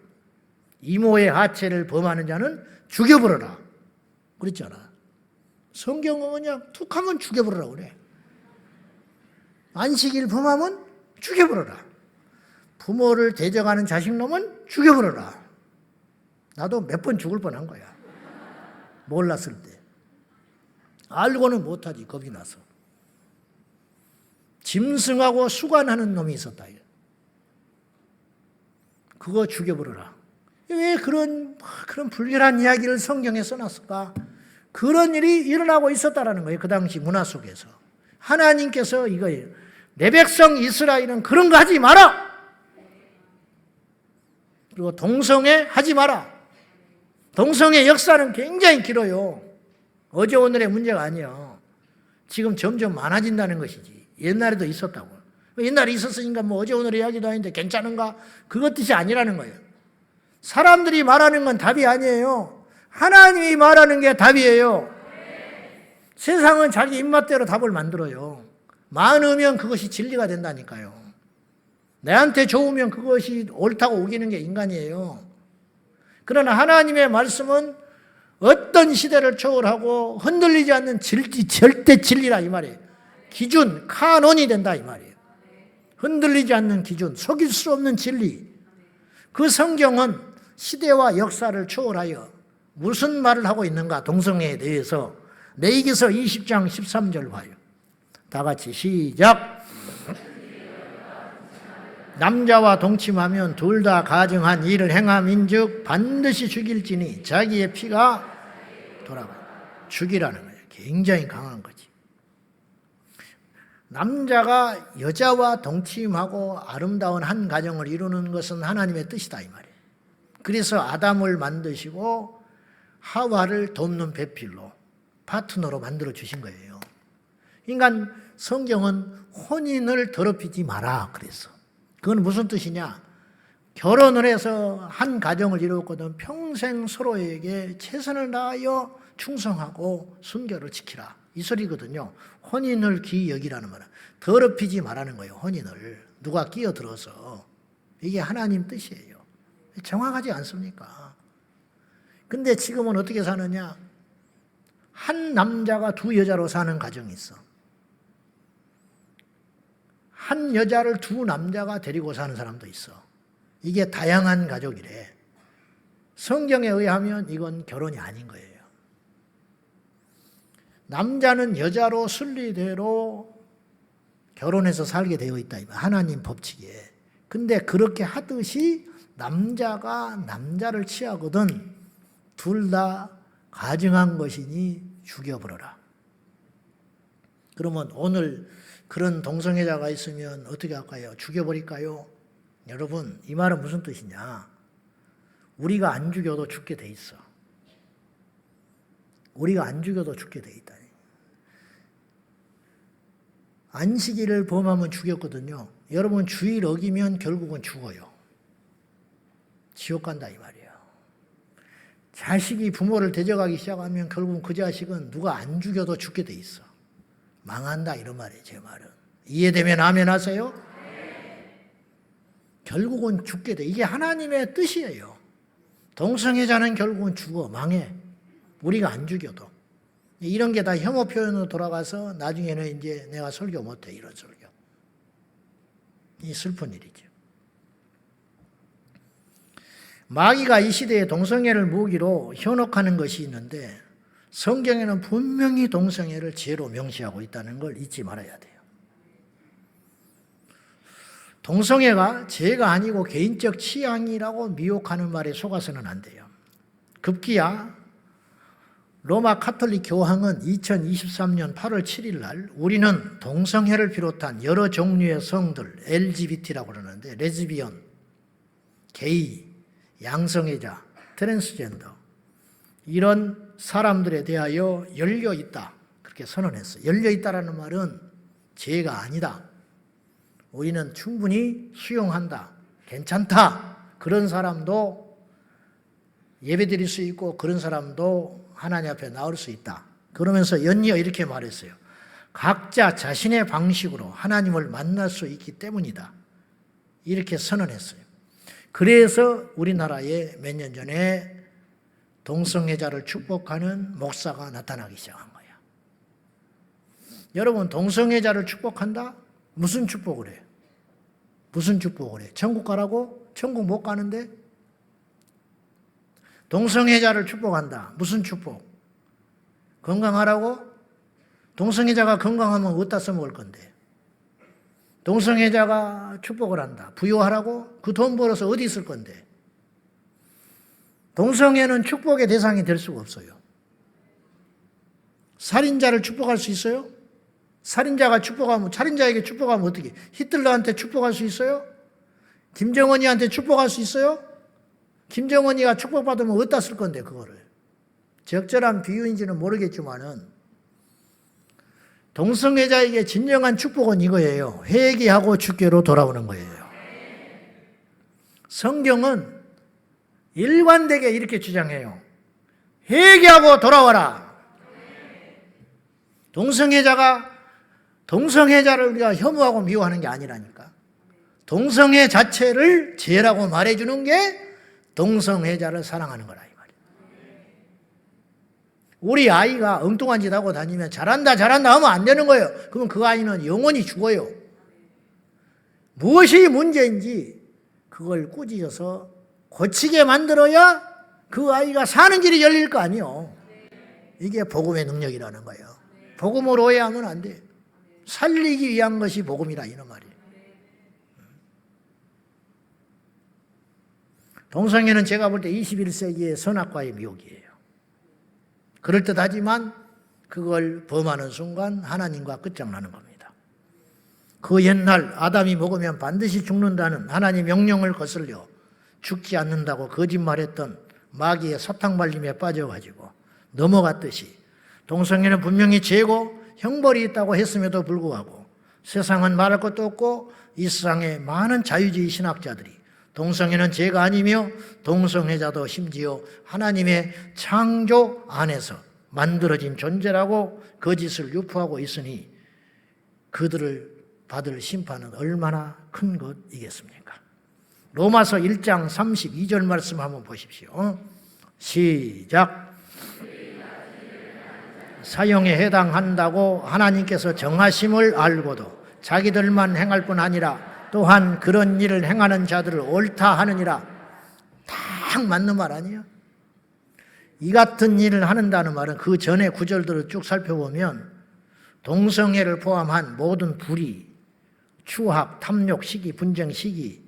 이모의 하체를 범하는 자는 죽여버려라. 그랬잖아. 성경은 그냥 툭 하면 죽여버려라 그래. 안식일 범하면 죽여버려라. 부모를 대적하는 자식놈은 죽여버려라. 나도 몇 번 죽을 뻔한 거야. 몰랐을 때. 알고는 못하지, 겁이 나서. 짐승하고 수관하는 놈이 있었다. 그거 죽여버려라. 왜 그런 불결한 이야기를 성경에 써놨을까? 그런 일이 일어나고 있었다라는 거예요. 그 당시 문화 속에서. 하나님께서 이거예요. 내 백성 이스라엘은 그런 거 하지 마라. 그리고 동성애 하지 마라. 동성애 역사는 굉장히 길어요. 어제 오늘의 문제가 아니야. 지금 점점 많아진다는 것이지. 옛날에도 있었다고. 옛날에 있었으니까 뭐 어제 오늘의 이야기도 아닌데 괜찮은가? 그것 뜻이 아니라는 거예요. 사람들이 말하는 건 답이 아니에요. 하나님이 말하는 게 답이에요. 세상은 자기 입맛대로 답을 만들어요. 많으면 그것이 진리가 된다니까요. 내한테 좋으면 그것이 옳다고 우기는 게 인간이에요. 그러나 하나님의 말씀은 어떤 시대를 초월하고 흔들리지 않는 절대 진리라 이 말이에요. 기준, 카논이 된다 이 말이에요. 흔들리지 않는 기준, 속일 수 없는 진리. 그 성경은 시대와 역사를 초월하여 무슨 말을 하고 있는가 동성애에 대해서 레위기서 20장 13절 봐요. 다 같이 시작. 남자와 동침하면 둘 다 가증한 일을 행함인즉 반드시 죽일지니 자기의 피가 돌아가. 죽이라는 거예요. 굉장히 강한 거지. 남자가 여자와 동침하고 아름다운 한 가정을 이루는 것은 하나님의 뜻이다 이 말이에요. 그래서 아담을 만드시고 하와를 돕는 배필로 파트너로 만들어 주신 거예요. 그러니까 성경은 혼인을 더럽히지 마라 그래서. 그건 무슨 뜻이냐? 결혼을 해서 한 가정을 이루었거든 평생 서로에게 최선을 다하여 충성하고 순결을 지키라 이 소리거든요. 혼인을 귀히 여기라는 말은 더럽히지 말라는 거예요. 혼인을 누가 끼어들어서. 이게 하나님 뜻이에요. 정확하지 않습니까? 근데 지금은 어떻게 사느냐? 한 남자가 두 여자로 사는 가정이 있어. 한 여자를 두 남자가 데리고 사는 사람도 있어. 이게 다양한 가족이래. 성경에 의하면 이건 결혼이 아닌 거예요. 남자는 여자로 순리대로 결혼해서 살게 되어 있다. 하나님 법칙에. 근데 그렇게 하듯이 남자가 남자를 취하거든 둘 다 가증한 것이니 죽여버려라. 그러면 오늘 그런 동성애자가 있으면 어떻게 할까요? 죽여버릴까요? 여러분 이 말은 무슨 뜻이냐? 우리가 안 죽여도 죽게 돼 있어. 우리가 안 죽여도 죽게 돼 있다. 안식일을 범하면 죽였거든요. 여러분 주일 어기면 결국은 죽어요. 지옥 간다 이 말이에요. 자식이 부모를 대적하기 시작하면 결국은 그 자식은 누가 안 죽여도 죽게 돼 있어. 망한다 이런 말이에요. 제 말은. 이해되면 아멘 하세요? 결국은 죽게 돼. 이게 하나님의 뜻이에요. 동성애자는 결국은 죽어. 망해. 우리가 안 죽여도. 이런 게 다 혐오 표현으로 돌아가서 나중에는 이제 내가 설교 못해. 이런 설교. 이 슬픈 일이죠. 마귀가 이 시대에 동성애를 무기로 현혹하는 것이 있는데 성경에는 분명히 동성애를 죄로 명시하고 있다는 걸 잊지 말아야 돼요. 동성애가 죄가 아니고 개인적 취향이라고 미혹하는 말에 속아서는 안 돼요. 급기야 로마 카톨릭 교황은 2023년 8월 7일 날 우리는 동성애를 비롯한 여러 종류의 성들, LGBT라고 그러는데 레즈비언, 게이, 양성애자, 트랜스젠더 이런 사람들에 대하여 열려있다. 그렇게 선언했어요. 열려있다라는 말은 죄가 아니다. 우리는 충분히 수용한다. 괜찮다. 그런 사람도 예배드릴 수 있고 그런 사람도 하나님 앞에 나올 수 있다. 그러면서 연이어 이렇게 말했어요. 각자 자신의 방식으로 하나님을 만날 수 있기 때문이다. 이렇게 선언했어요. 그래서 우리나라에 몇 년 전에 동성애자를 축복하는 목사가 나타나기 시작한 거예요. 여러분, 동성애자를 축복한다? 무슨 축복을 해요? 무슨 축복을 해요? 천국 가라고? 천국 못 가는데? 동성애자를 축복한다. 무슨 축복? 건강하라고? 동성애자가 건강하면 어디다 써먹을 건데? 동성애자가 축복을 한다. 부유하라고? 그 돈 벌어서 어디 쓸 건데? 동성애는 축복의 대상이 될 수가 없어요. 살인자를 축복할 수 있어요? 살인자에게 축복하면 어떻게? 히틀러한테 축복할 수 있어요? 김정은이한테 축복할 수 있어요? 김정은이가 축복받으면 어디다 쓸 건데 그거를? 적절한 비유인지는 모르겠지만은 동성애자에게 진정한 축복은 이거예요. 회개하고 주께로 돌아오는 거예요. 성경은 일관되게 이렇게 주장해요. 회개하고 돌아와라. 동성애자를 우리가 혐오하고 미워하는 게 아니라니까. 동성애 자체를 죄라고 말해주는 게 동성애자를 사랑하는 거라 이 말이에요. 우리 아이가 엉뚱한 짓 하고 다니면 잘한다 하면 안 되는 거예요. 그러면 그 아이는 영원히 죽어요. 무엇이 문제인지 그걸 꾸짖어서 고치게 만들어야 그 아이가 사는 길이 열릴 거 아니에요. 이게 복음의 능력이라는 거예요. 복음을 오해하면 안 돼. 살리기 위한 것이 복음이라 이런 말이에요. 동성애는 제가 볼 때 21세기의 선악과의 미혹이에요. 그럴듯하지만 그걸 범하는 순간 하나님과 끝장나는 겁니다. 그 옛날 아담이 먹으면 반드시 죽는다는 하나님 명령을 거슬려 죽지 않는다고 거짓말했던 마귀의 사탕 발림에 빠져가지고 넘어갔듯이 동성애는 분명히 죄고 형벌이 있다고 했음에도 불구하고 세상은 말할 것도 없고 이 세상의 많은 자유주의 신학자들이 동성애는 죄가 아니며 동성애자도 심지어 하나님의 창조 안에서 만들어진 존재라고 거짓을 유포하고 있으니 그들을 받을 심판은 얼마나 큰 것이겠습니까? 로마서 1장 32절 말씀 한번 보십시오. 시작. 사형에 해당한다고 하나님께서 정하심을 알고도 자기들만 행할 뿐 아니라 또한 그런 일을 행하는 자들을 옳다 하느니라. 딱 맞는 말 아니에요? 이 같은 일을 하는다는 말은 그 전에 구절들을 쭉 살펴보면 동성애를 포함한 모든 불의, 추악, 탐욕, 시기, 분쟁, 시기,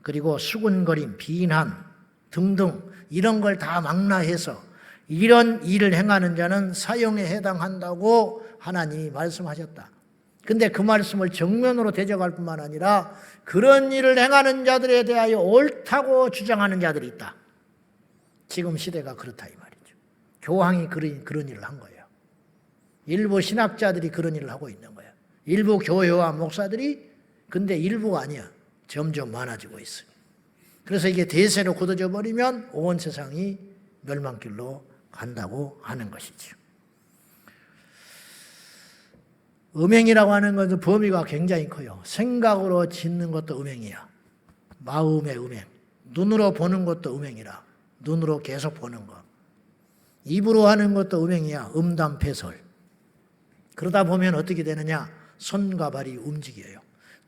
그리고 수군거림, 비난 등등 이런 걸 다 망라해서 이런 일을 행하는 자는 사형에 해당한다고 하나님이 말씀하셨다. 근데 그 말씀을 정면으로 대적할 뿐만 아니라 그런 일을 행하는 자들에 대하여 옳다고 주장하는 자들이 있다. 지금 시대가 그렇다 이 말이죠. 교황이 그런 일을 한 거예요. 일부 신학자들이 그런 일을 하고 있는 거예요. 일부 교회와 목사들이, 근데 일부가 아니야. 점점 많아지고 있어요. 그래서 이게 대세로 굳어져 버리면 온 세상이 멸망길로 간다고 하는 것이죠. 음행이라고 하는 것은 범위가 굉장히 커요. 생각으로 짓는 것도 음행이야. 마음의 음행. 눈으로 보는 것도 음행이라. 눈으로 계속 보는 것. 입으로 하는 것도 음행이야. 음담패설. 그러다 보면 어떻게 되느냐? 손과 발이 움직여요.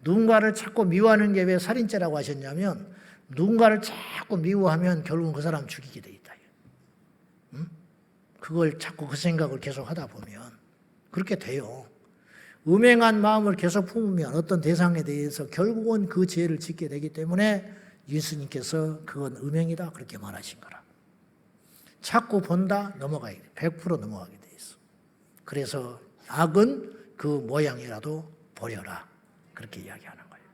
누군가를 자꾸 미워하는 게 왜 살인죄라고 하셨냐면 누군가를 자꾸 미워하면 결국은 그 사람 죽이게 돼 있다. 그걸 자꾸 그 생각을 계속 하다 보면 그렇게 돼요. 음행한 마음을 계속 품으면 어떤 대상에 대해서 결국은 그 죄를 짓게 되기 때문에 예수님께서 그건 음행이다 그렇게 말하신 거라. 자꾸 본다 넘어가게 돼. 100% 넘어가게 돼 있어. 그래서 악은 그 모양이라도 버려라. 그렇게 이야기하는 거예요.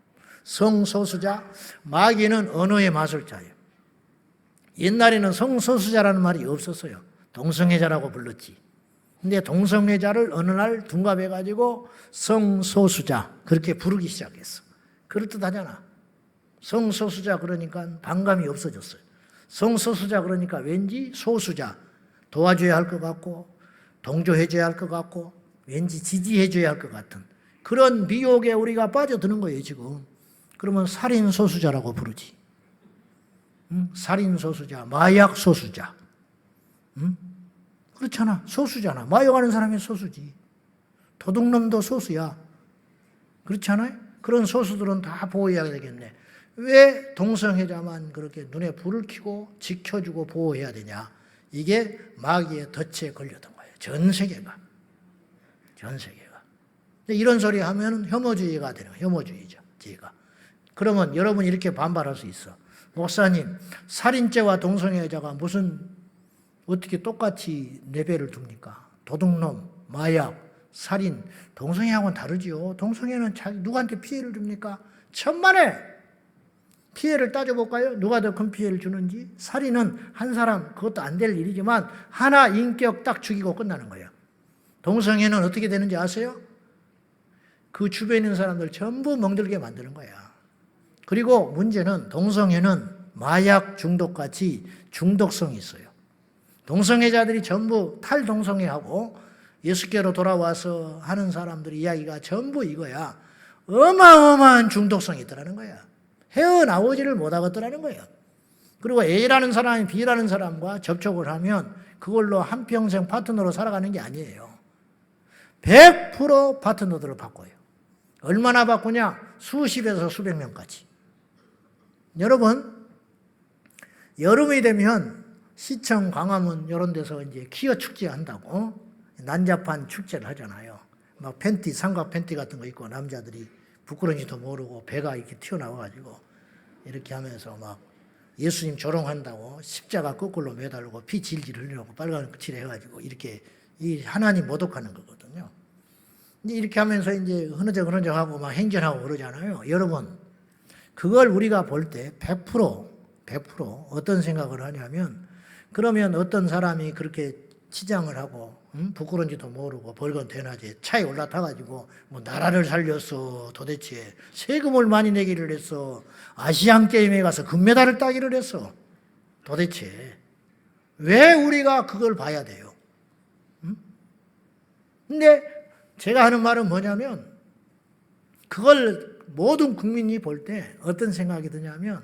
성소수자, 마귀는 언어의 마술자예요. 옛날에는 성소수자라는 말이 없었어요. 동성애자라고 불렀지. 근데 동성애자를 어느 날 둔갑해가지고 성소수자 그렇게 부르기 시작했어. 그럴듯하잖아. 성소수자 그러니까 반감이 없어졌어요. 성소수자 그러니까 왠지 소수자 도와줘야 할 것 같고 동조해줘야 할 것 같고 왠지 지지해줘야 할 것 같은 그런 미혹에 우리가 빠져드는 거예요 지금. 그러면 살인소수자라고 부르지. 살인소수자, 마약소수자. 그렇잖아. 소수잖아. 마약하는 사람이 소수지. 도둑놈도 소수야. 그렇지 않아요? 그런 소수들은 다 보호해야 되겠네. 왜 동성애자만 그렇게 눈에 불을 켜고 지켜주고 보호해야 되냐? 이게 마귀의 덫에 걸렸던 거예요. 전 세계가. 전 세계가. 이런 소리 하면 혐오주의가 되는 거예요. 혐오주의가. 그러면 여러분이 이렇게 반발할 수 있어. 목사님, 살인죄와 동성애자가 무슨 어떻게 똑같이 레벨을 둡니까? 도둑놈, 마약, 살인, 동성애하고는 다르지요. 동성애는 누구한테 피해를 줍니까? 천만에 피해를 따져볼까요? 누가 더 큰 피해를 주는지? 살인은 한 사람, 그것도 안 될 일이지만 하나 인격 딱 죽이고 끝나는 거예요. 동성애는 어떻게 되는지 아세요? 그 주변에 있는 사람들 전부 멍들게 만드는 거야. 그리고 문제는 동성애는 마약 중독같이 중독성이 있어요. 동성애자들이 전부 탈동성애하고 예수께로 돌아와서 하는 사람들의 이야기가 전부 이거야. 어마어마한 중독성이 있더라는 거야. 헤어나오지를 못하겠더라는 거예요. 그리고 A라는 사람이 B라는 사람과 접촉을 하면 그걸로 한평생 파트너로 살아가는 게 아니에요. 100% 파트너들을 바꿔요. 얼마나 바꾸냐? 수십에서 수백 명까지. 여러분, 여름이 되면 시청, 광화문 이런 데서 이제 퀴어 축제 한다고 난자판 축제를 하잖아요. 막 팬티, 삼각 팬티 같은 거 입고 남자들이 부끄러운지도 모르고 배가 이렇게 튀어나와가지고 이렇게 하면서 막 예수님 조롱한다고 십자가 거꾸로 매달고 피 질질 흘리고 빨간 칠 해가지고 이렇게 이 하나님 모독하는 거거든요. 이렇게 하면서 이제 흐느적 하고 막 행전하고 그러잖아요. 여러분, 그걸 우리가 볼 때 100% 어떤 생각을 하냐면 그러면 어떤 사람이 그렇게 치장을 하고 부끄러운지도 모르고 벌건 대낮에 차에 올라타가지고 뭐 나라를 살렸어. 도대체 세금을 많이 내기를 했어. 아시안 게임에 가서 금메달을 따기를 했어. 도대체 왜 우리가 그걸 봐야 돼요? 근데 제가 하는 말은 뭐냐면 그걸 모든 국민이 볼 때 어떤 생각이 드냐면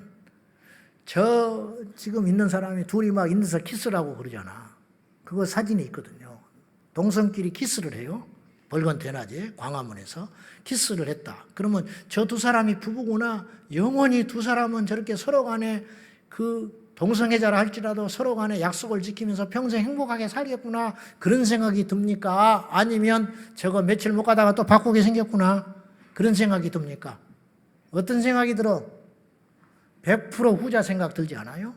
저 지금 있는 사람이 둘이 막 있는서 키스를 하고 그러잖아. 그거 사진이 있거든요. 동성끼리 키스를 해요. 벌건 대낮에 광화문에서 키스를 했다. 그러면 저 두 사람이 부부구나. 영원히 두 사람은 저렇게 서로 간에 그 동성애자라 할지라도 서로 간에 약속을 지키면서 평생 행복하게 살겠구나. 그런 생각이 듭니까? 아니면 저거 며칠 못 가다가 또 바꾸게 생겼구나. 그런 생각이 듭니까? 어떤 생각이 들어? 100% 후자 생각 들지 않아요?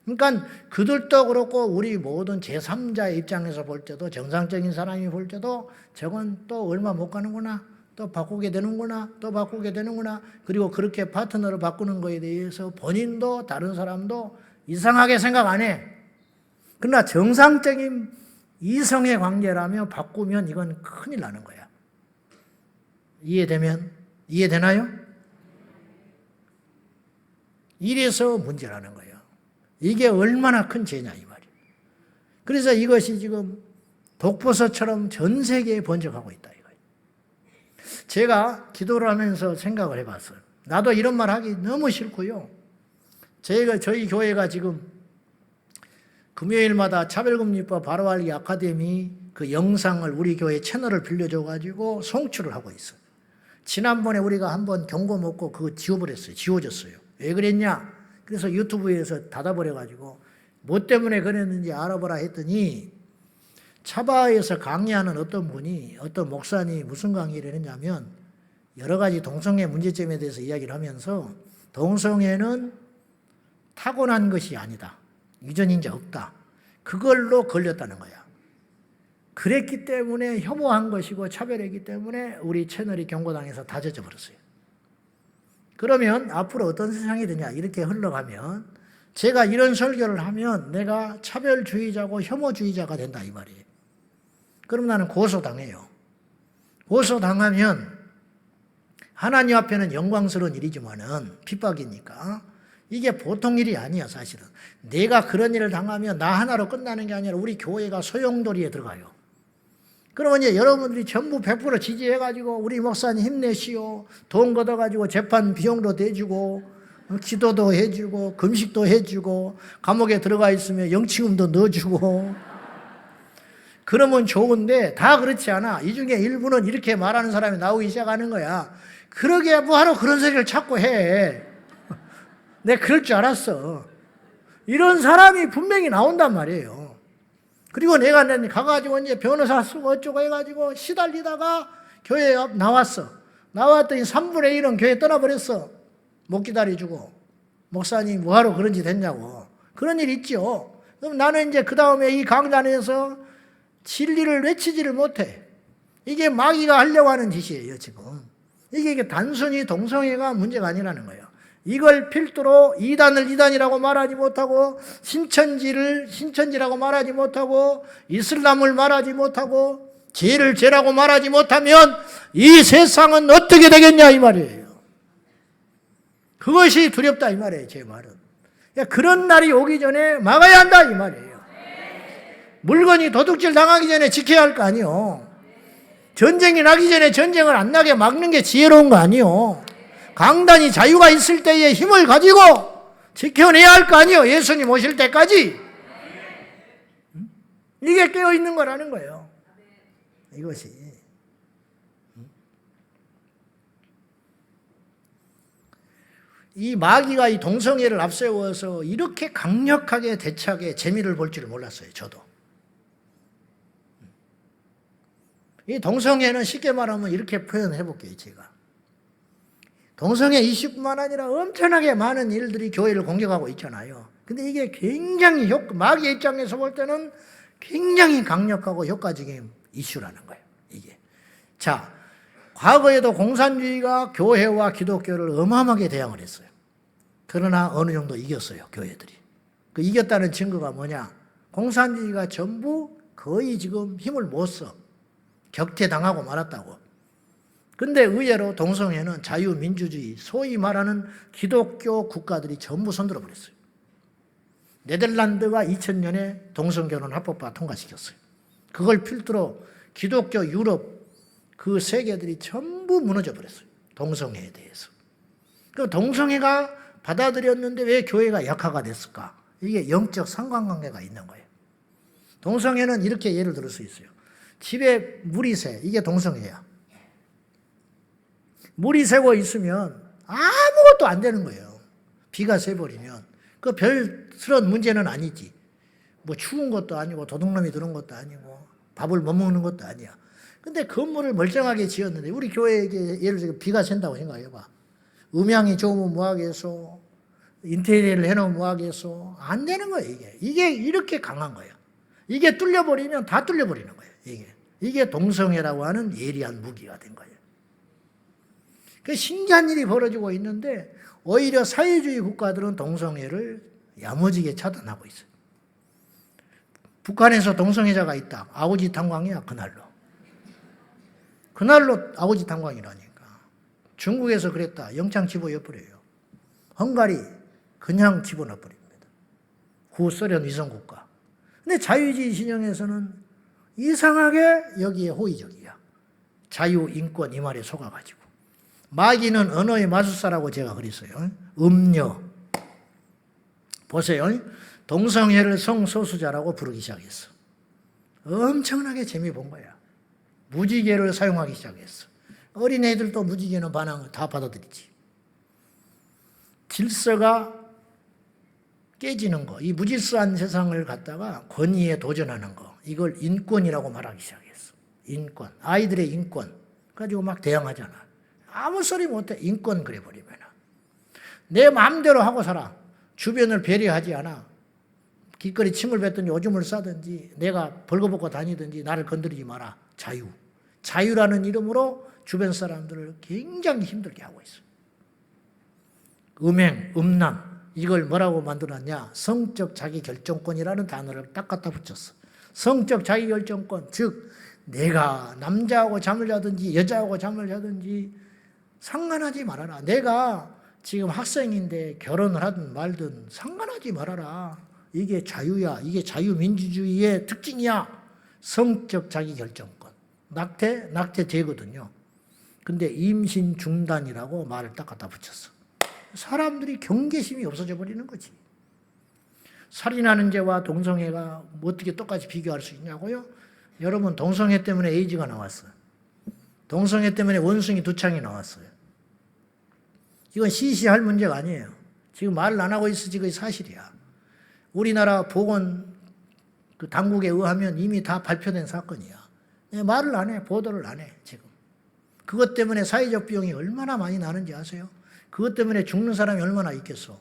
그러니까 그들도 그렇고 우리 모든 제3자의 입장에서 볼 때도 정상적인 사람이 볼 때도 저건 또 얼마 못 가는구나. 또 바꾸게 되는구나. 또 바꾸게 되는구나. 그리고 그렇게 파트너를 바꾸는 거에 대해서 본인도 다른 사람도 이상하게 생각 안 해. 그러나 정상적인 이성의 관계라면 바꾸면 이건 큰일 나는 거야. 이해되나요? 이래서 문제라는 거예요. 이게 얼마나 큰 죄냐 이 말이에요. 그래서 이것이 지금 독버섯처럼 전 세계에 번져가고 있다 이거예요. 제가 기도를 하면서 생각을 해봤어요. 나도 이런 말 하기 너무 싫고요. 저희 교회가 지금 금요일마다 차별금지법 바로알기 아카데미 그 영상을 우리 교회 채널을 빌려줘가지고 송출을 하고 있어요. 지난번에 우리가 한번 경고 먹고 그거 지워졌어요. 왜 그랬냐? 그래서 유튜브에서 닫아버려가지고 뭐 때문에 그랬는지 알아보라 했더니 차바에서 강의하는 어떤 분이 어떤 목사님이 무슨 강의를 했냐면 여러 가지 동성애 문제점에 대해서 이야기를 하면서 동성애는 타고난 것이 아니다. 유전인자 없다. 그걸로 걸렸다는 거야. 그랬기 때문에 혐오한 것이고 차별했기 때문에 우리 채널이 경고당해서 닫아져 버렸어요. 그러면 앞으로 어떤 세상이 되냐 이렇게 흘러가면 제가 이런 설교를 하면 내가 차별주의자고 혐오주의자가 된다 이 말이에요. 그럼 나는 고소당해요. 고소당하면 하나님 앞에는 영광스러운 일이지만은 핍박이니까 이게 보통 일이 아니야 사실은. 내가 그런 일을 당하면 나 하나로 끝나는 게 아니라 우리 교회가 소용돌이에 들어가요. 그러면 이제 여러분들이 전부 100% 지지해가지고 우리 목사님 힘내시오. 돈 걷어가지고 재판 비용도 대주고 기도도 해주고 금식도 해주고 감옥에 들어가 있으면 영치금도 넣어주고 그러면 좋은데 다 그렇지 않아. 이 중에 일부는 이렇게 말하는 사람이 나오기 시작하는 거야. 그러게 뭐하러 그런 소리를 자꾸 해. 내가 그럴 줄 알았어. 이런 사람이 분명히 나온단 말이에요. 그리고 내가 가가지고 이제 변호사 쓰고 어쩌고 해가지고 시달리다가 교회 앞 나왔어. 나왔더니 3분의 1은 교회 떠나버렸어. 못 기다려주고. 목사님 뭐하러 그런 짓 했냐고. 그런 일 있죠. 그럼 나는 이제 그 다음에 이 강단에서 진리를 외치지를 못해. 이게 마귀가 하려고 하는 짓이에요, 지금. 이게 단순히 동성애가 문제가 아니라는 거예요. 이걸 필두로 이단을 이단이라고 말하지 못하고 신천지를 신천지라고 말하지 못하고 이슬람을 말하지 못하고 죄를 죄라고 말하지 못하면 이 세상은 어떻게 되겠냐 이 말이에요. 그것이 두렵다 이 말이에요. 제 말은. 그런 날이 오기 전에 막아야 한다 이 말이에요. 물건이 도둑질 당하기 전에 지켜야 할 거 아니요. 전쟁이 나기 전에 전쟁을 안 나게 막는 게 지혜로운 거 아니요. 강단이 자유가 있을 때의 힘을 가지고 지켜내야 할 거 아니요. 예수님 오실 때까지. 이게 깨어있는 거라는 거예요. 이것이. 이 마귀가 이 동성애를 앞세워서 이렇게 강력하게 대차게 재미를 볼 줄을 몰랐어요. 저도. 이 동성애는 쉽게 말하면 이렇게 표현해 볼게요. 제가. 동성애 이슈뿐만 아니라 엄청나게 많은 일들이 교회를 공격하고 있잖아요. 근데 이게 굉장히 마귀의 입장에서 볼 때는 굉장히 강력하고 효과적인 이슈라는 거예요. 이게. 자, 과거에도 공산주의가 교회와 기독교를 어마어마하게 대항을 했어요. 그러나 어느 정도 이겼어요. 교회들이. 그 이겼다는 증거가 뭐냐? 공산주의가 전부 거의 지금 힘을 못 써. 격퇴당하고 말았다고. 근데 의외로 동성애는 자유민주주의, 소위 말하는 기독교 국가들이 전부 손들어 버렸어요. 네덜란드가 2000년에 동성결혼 합법화 통과시켰어요. 그걸 필두로 기독교 유럽 그 세계들이 전부 무너져 버렸어요. 동성애에 대해서. 그 동성애가 받아들였는데 왜 교회가 약화가 됐을까? 이게 영적 상관관계가 있는 거예요. 동성애는 이렇게 예를 들을 수 있어요. 집에 물이 새. 이게 동성애야. 물이 새고 있으면 아무것도 안 되는 거예요. 비가 새버리면. 그 별스러운 문제는 아니지. 뭐 추운 것도 아니고 도둑놈이 들은 것도 아니고 밥을 못 먹는 것도 아니야. 근데 건물을 멀쩡하게 지었는데 우리 교회에게 예를 들어 비가 샌다고 생각해봐. 음향이 좋으면 뭐하겠어. 인테리어를 해놓으면 뭐하겠어. 안 되는 거예요. 이게 이렇게 강한 거예요. 이게 뚫려버리면 다 뚫려버리는 거예요. 이게 동성애라고 하는 예리한 무기가 된 거예요. 그 신기한 일이 벌어지고 있는데 오히려 사회주의 국가들은 동성애를 야무지게 차단하고 있어요. 북한에서 동성애자가 있다. 아오지 탄광이야 그날로. 그날로 아오지 탄광이라니까. 중국에서 그랬다. 영창 집어넣어버려요. 헝가리 그냥 집어넣어버립니다. 구소련 위성국가. 근데 자유주의 진영에서는 이상하게 여기에 호의적이야. 자유, 인권 이 말에 속아가지고. 마귀는 언어의 마술사라고 제가 그랬어요. 음녀. 보세요. 동성애를 성소수자라고 부르기 시작했어. 엄청나게 재미 본 거야. 무지개를 사용하기 시작했어. 어린애들도 무지개는 반항을 다 받아들이지. 질서가 깨지는 거, 이 무질서한 세상을 갖다가 권위에 도전하는 거, 이걸 인권이라고 말하기 시작했어. 인권, 아이들의 인권 가지고 막 대항하잖아. 아무 소리 못해. 인권 그래버리면 내 마음대로 하고 살아. 주변을 배려하지 않아. 길거리 침을 뱉든지 오줌을 싸든지 내가 벌거벗고 다니든지 나를 건드리지 마라. 자유. 자유라는 이름으로 주변 사람들을 굉장히 힘들게 하고 있어. 음행, 음란 이걸 뭐라고 만들었냐? 성적 자기결정권이라는 단어를 딱 갖다 붙였어. 성적 자기결정권, 즉 내가 남자하고 잠을 자든지 여자하고 잠을 자든지 상관하지 말아라. 내가 지금 학생인데 결혼을 하든 말든 상관하지 말아라. 이게 자유야. 이게 자유민주주의의 특징이야. 성적 자기결정권. 낙태죄거든요. 근데 임신 중단이라고 말을 딱 갖다 붙였어. 사람들이 경계심이 없어져 버리는 거지. 살인하는 죄와 동성애가 어떻게 똑같이 비교할 수 있냐고요? 여러분, 동성애 때문에 에이즈가 나왔어요. 동성애 때문에 원숭이 2창이 나왔어요. 이건 시시할 문제가 아니에요. 지금 말을 안 하고 있어. 지금 사실이야. 우리나라 보건 당국에 의하면 이미 다 발표된 사건이야. 말을 안 해. 보도를 안 해. 지금. 그것 때문에 사회적 비용이 얼마나 많이 나는지 아세요? 그것 때문에 죽는 사람이 얼마나 있겠어.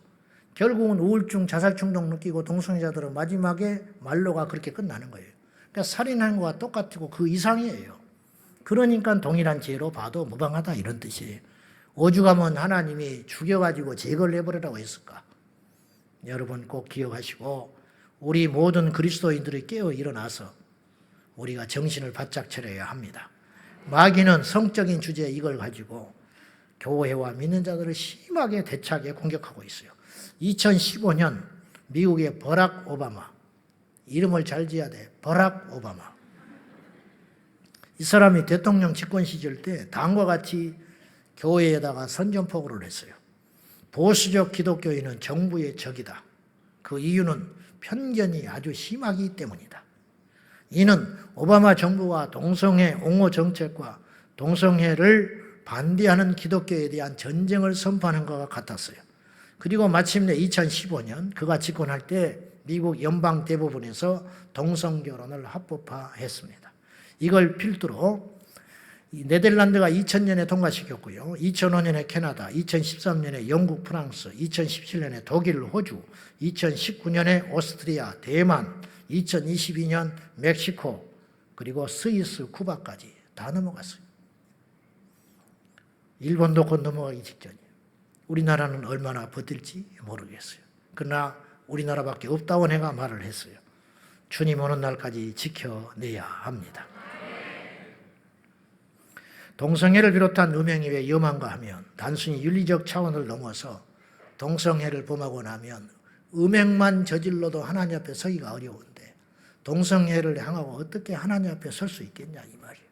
결국은 우울증, 자살충동 느끼고 동성애자들은 마지막에 말로가 그렇게 끝나는 거예요. 그러니까 살인한 거와 똑같고 그 이상이에요. 그러니까 동일한 죄로 봐도 무방하다 이런 뜻이에요. 오죽하면 하나님이 죽여가지고 제거를 해버리라고 했을까. 여러분 꼭 기억하시고 우리 모든 그리스도인들이 깨어 일어나서 우리가 정신을 바짝 차려야 합니다. 마귀는 성적인 주제 이걸 가지고 교회와 믿는 자들을 심하게 대차게 공격하고 있어요. 2015년 미국의 버락 오바마, 이름을 잘 지어야 돼. 버락 오바마. 이 사람이 대통령 집권 시절 때 당과 같이 교회에다가 선전포고를 했어요. 보수적 기독교인은 정부의 적이다. 그 이유는 편견이 아주 심하기 때문이다. 이는 오바마 정부가 동성애 옹호 정책과 동성애를 반대하는 기독교에 대한 전쟁을 선포하는 것과 같았어요. 그리고 마침내 2015년 그가 집권할 때 미국 연방 대법원에서 동성결혼을 합법화했습니다. 이걸 필두로 네덜란드가 2000년에 통과시켰고요. 2005년에 캐나다, 2013년에 영국, 프랑스, 2017년에 독일, 호주, 2019년에 오스트리아, 대만, 2022년 멕시코, 그리고 스위스, 쿠바까지 다 넘어갔어요. 일본도 곧 넘어가기 직전이에요. 우리나라는 얼마나 버틸지 모르겠어요. 그러나 우리나라밖에 없다고 내가 말을 했어요. 주님 오는 날까지 지켜내야 합니다. 동성애를 비롯한 음행이 왜 위험한가 하면 단순히 윤리적 차원을 넘어서 동성애를 범하고 나면 음행만 저질러도 하나님 앞에 서기가 어려운데 동성애를 향하고 어떻게 하나님 앞에 설 수 있겠냐 이 말이에요.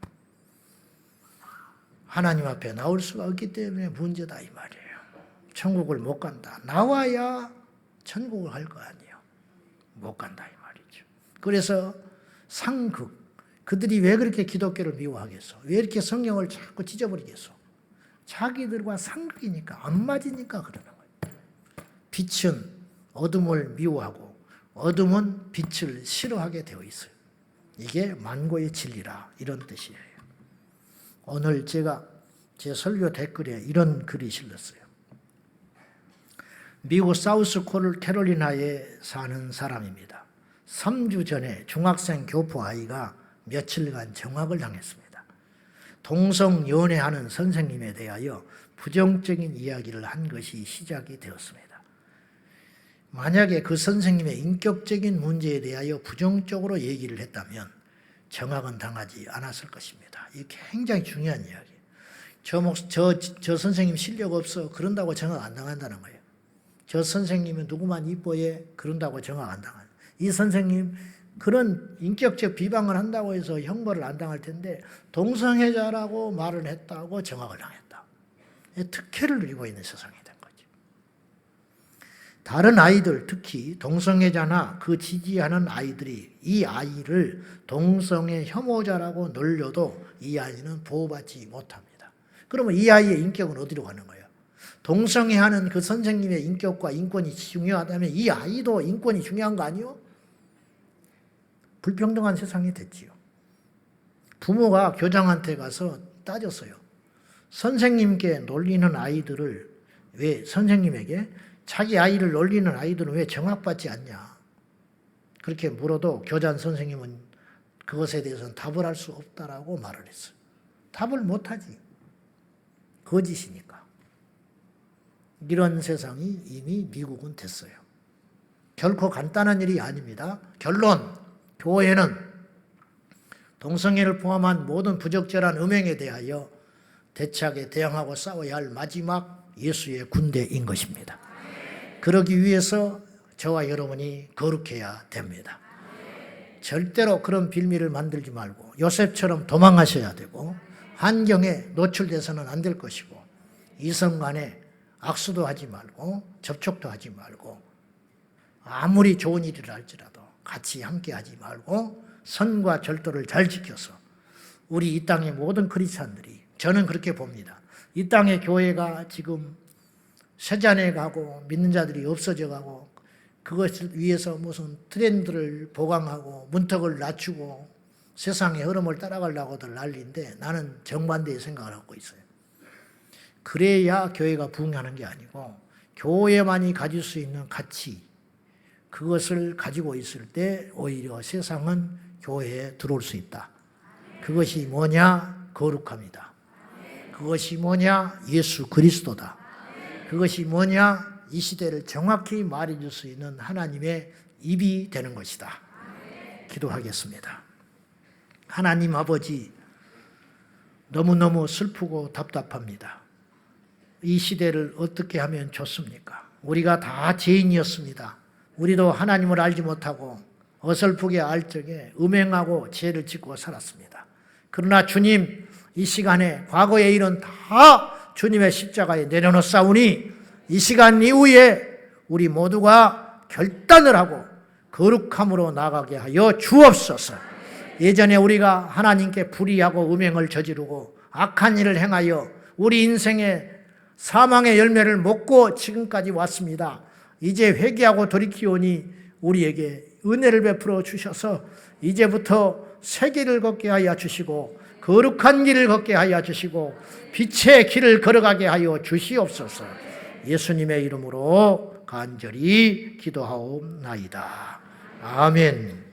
하나님 앞에 나올 수가 없기 때문에 문제다 이 말이에요. 천국을 못 간다. 나와야 천국을 갈 거 아니에요. 못 간다 이 말이죠. 그래서 상극, 그들이 왜 그렇게 기독교를 미워하겠어? 왜 이렇게 성경을 자꾸 찢어버리겠어? 자기들과 상극이니까 안 맞으니까 그러는 거예요. 빛은 어둠을 미워하고 어둠은 빛을 싫어하게 되어 있어요. 이게 만고의 진리라 이런 뜻이에요. 오늘 제가 제 설교 댓글에 이런 글이 실렸어요. 미국 사우스 캐롤리나에 사는 사람입니다. 3주 전에 중학생 교포 아이가 며칠간 정학을 당했습니다. 동성 연애하는 선생님에 대하여 부정적인 이야기를 한 것이 시작이 되었습니다. 만약에 그 선생님의 인격적인 문제에 대하여 부정적으로 얘기를 했다면 정학은 당하지 않았을 것입니다. 이게 굉장히 중요한 이야기예요. 저 선생님 실력 없어 그런다고 정학 안 당한다는 거예요. 저 선생님은 누구만 이뻐해 그런다고 정학 안 당한다. 이 선생님 그런 인격적 비방을 한다고 해서 형벌을 안 당할 텐데 동성애자라고 말을 했다고 정학을 당했다. 특혜를 누리고 있는 세상이 된 거죠. 다른 아이들 특히 동성애자나 그 지지하는 아이들이 이 아이를 동성애 혐오자라고 놀려도 이 아이는 보호받지 못합니다. 그러면 이 아이의 인격은 어디로 가는 거예요? 동성애하는 그 선생님의 인격과 인권이 중요하다면 이 아이도 인권이 중요한 거 아니요? 불평등한 세상이 됐지요. 부모가 교장한테 가서 따졌어요. 선생님께 놀리는 아이들을 왜 선생님에게 자기 아이를 놀리는 아이들은 왜 정학받지 않냐. 그렇게 물어도 교장 선생님은 그것에 대해서는 답을 할 수 없다라고 말을 했어요. 답을 못하지. 거짓이니까. 이런 세상이 이미 미국은 됐어요. 결코 간단한 일이 아닙니다. 결론, 교회는 동성애를 포함한 모든 부적절한 음행에 대하여 대차게 대항하고 싸워야 할 마지막 예수의 군대인 것입니다. 그러기 위해서 저와 여러분이 거룩해야 됩니다. 절대로 그런 빌미를 만들지 말고 요셉처럼 도망하셔야 되고 환경에 노출돼서는 안 될 것이고 이성 간에 악수도 하지 말고 접촉도 하지 말고 아무리 좋은 일이라 할지라도 같이 함께 하지 말고 선과 절도를 잘 지켜서 우리 이 땅의 모든 크리스찬들이 저는 그렇게 봅니다. 이 땅의 교회가 지금 쇠잔해 가고 믿는 자들이 없어져 가고 그것을 위해서 무슨 트렌드를 보강하고 문턱을 낮추고 세상의 흐름을 따라가려고들 난리인데 나는 정반대의 생각을 하고 있어요. 그래야 교회가 부흥하는 게 아니고 교회만이 가질 수 있는 가치 그것을 가지고 있을 때 오히려 세상은 교회에 들어올 수 있다. 그것이 뭐냐? 거룩함이다. 그것이 뭐냐? 예수 그리스도다. 그것이 뭐냐? 이 시대를 정확히 말해줄 수 있는 하나님의 입이 되는 것이다. 기도하겠습니다. 하나님 아버지, 너무너무 슬프고 답답합니다. 이 시대를 어떻게 하면 좋습니까? 우리가 다 죄인이었습니다. 우리도 하나님을 알지 못하고 어설프게 알 적에 음행하고 죄를 짓고 살았습니다. 그러나 주님, 이 시간에 과거의 일은 다 주님의 십자가에 내려놓사오니 이 시간 이후에 우리 모두가 결단을 하고 거룩함으로 나가게 하여 주옵소서. 예전에 우리가 하나님께 불의하고 음행을 저지르고 악한 일을 행하여 우리 인생의 사망의 열매를 먹고 지금까지 왔습니다. 이제 회개하고 돌이키오니 우리에게 은혜를 베풀어 주셔서 이제부터 새 길을 걷게 하여 주시고 거룩한 길을 걷게 하여 주시고 빛의 길을 걸어가게 하여 주시옵소서. 예수님의 이름으로 간절히 기도하옵나이다. 아멘.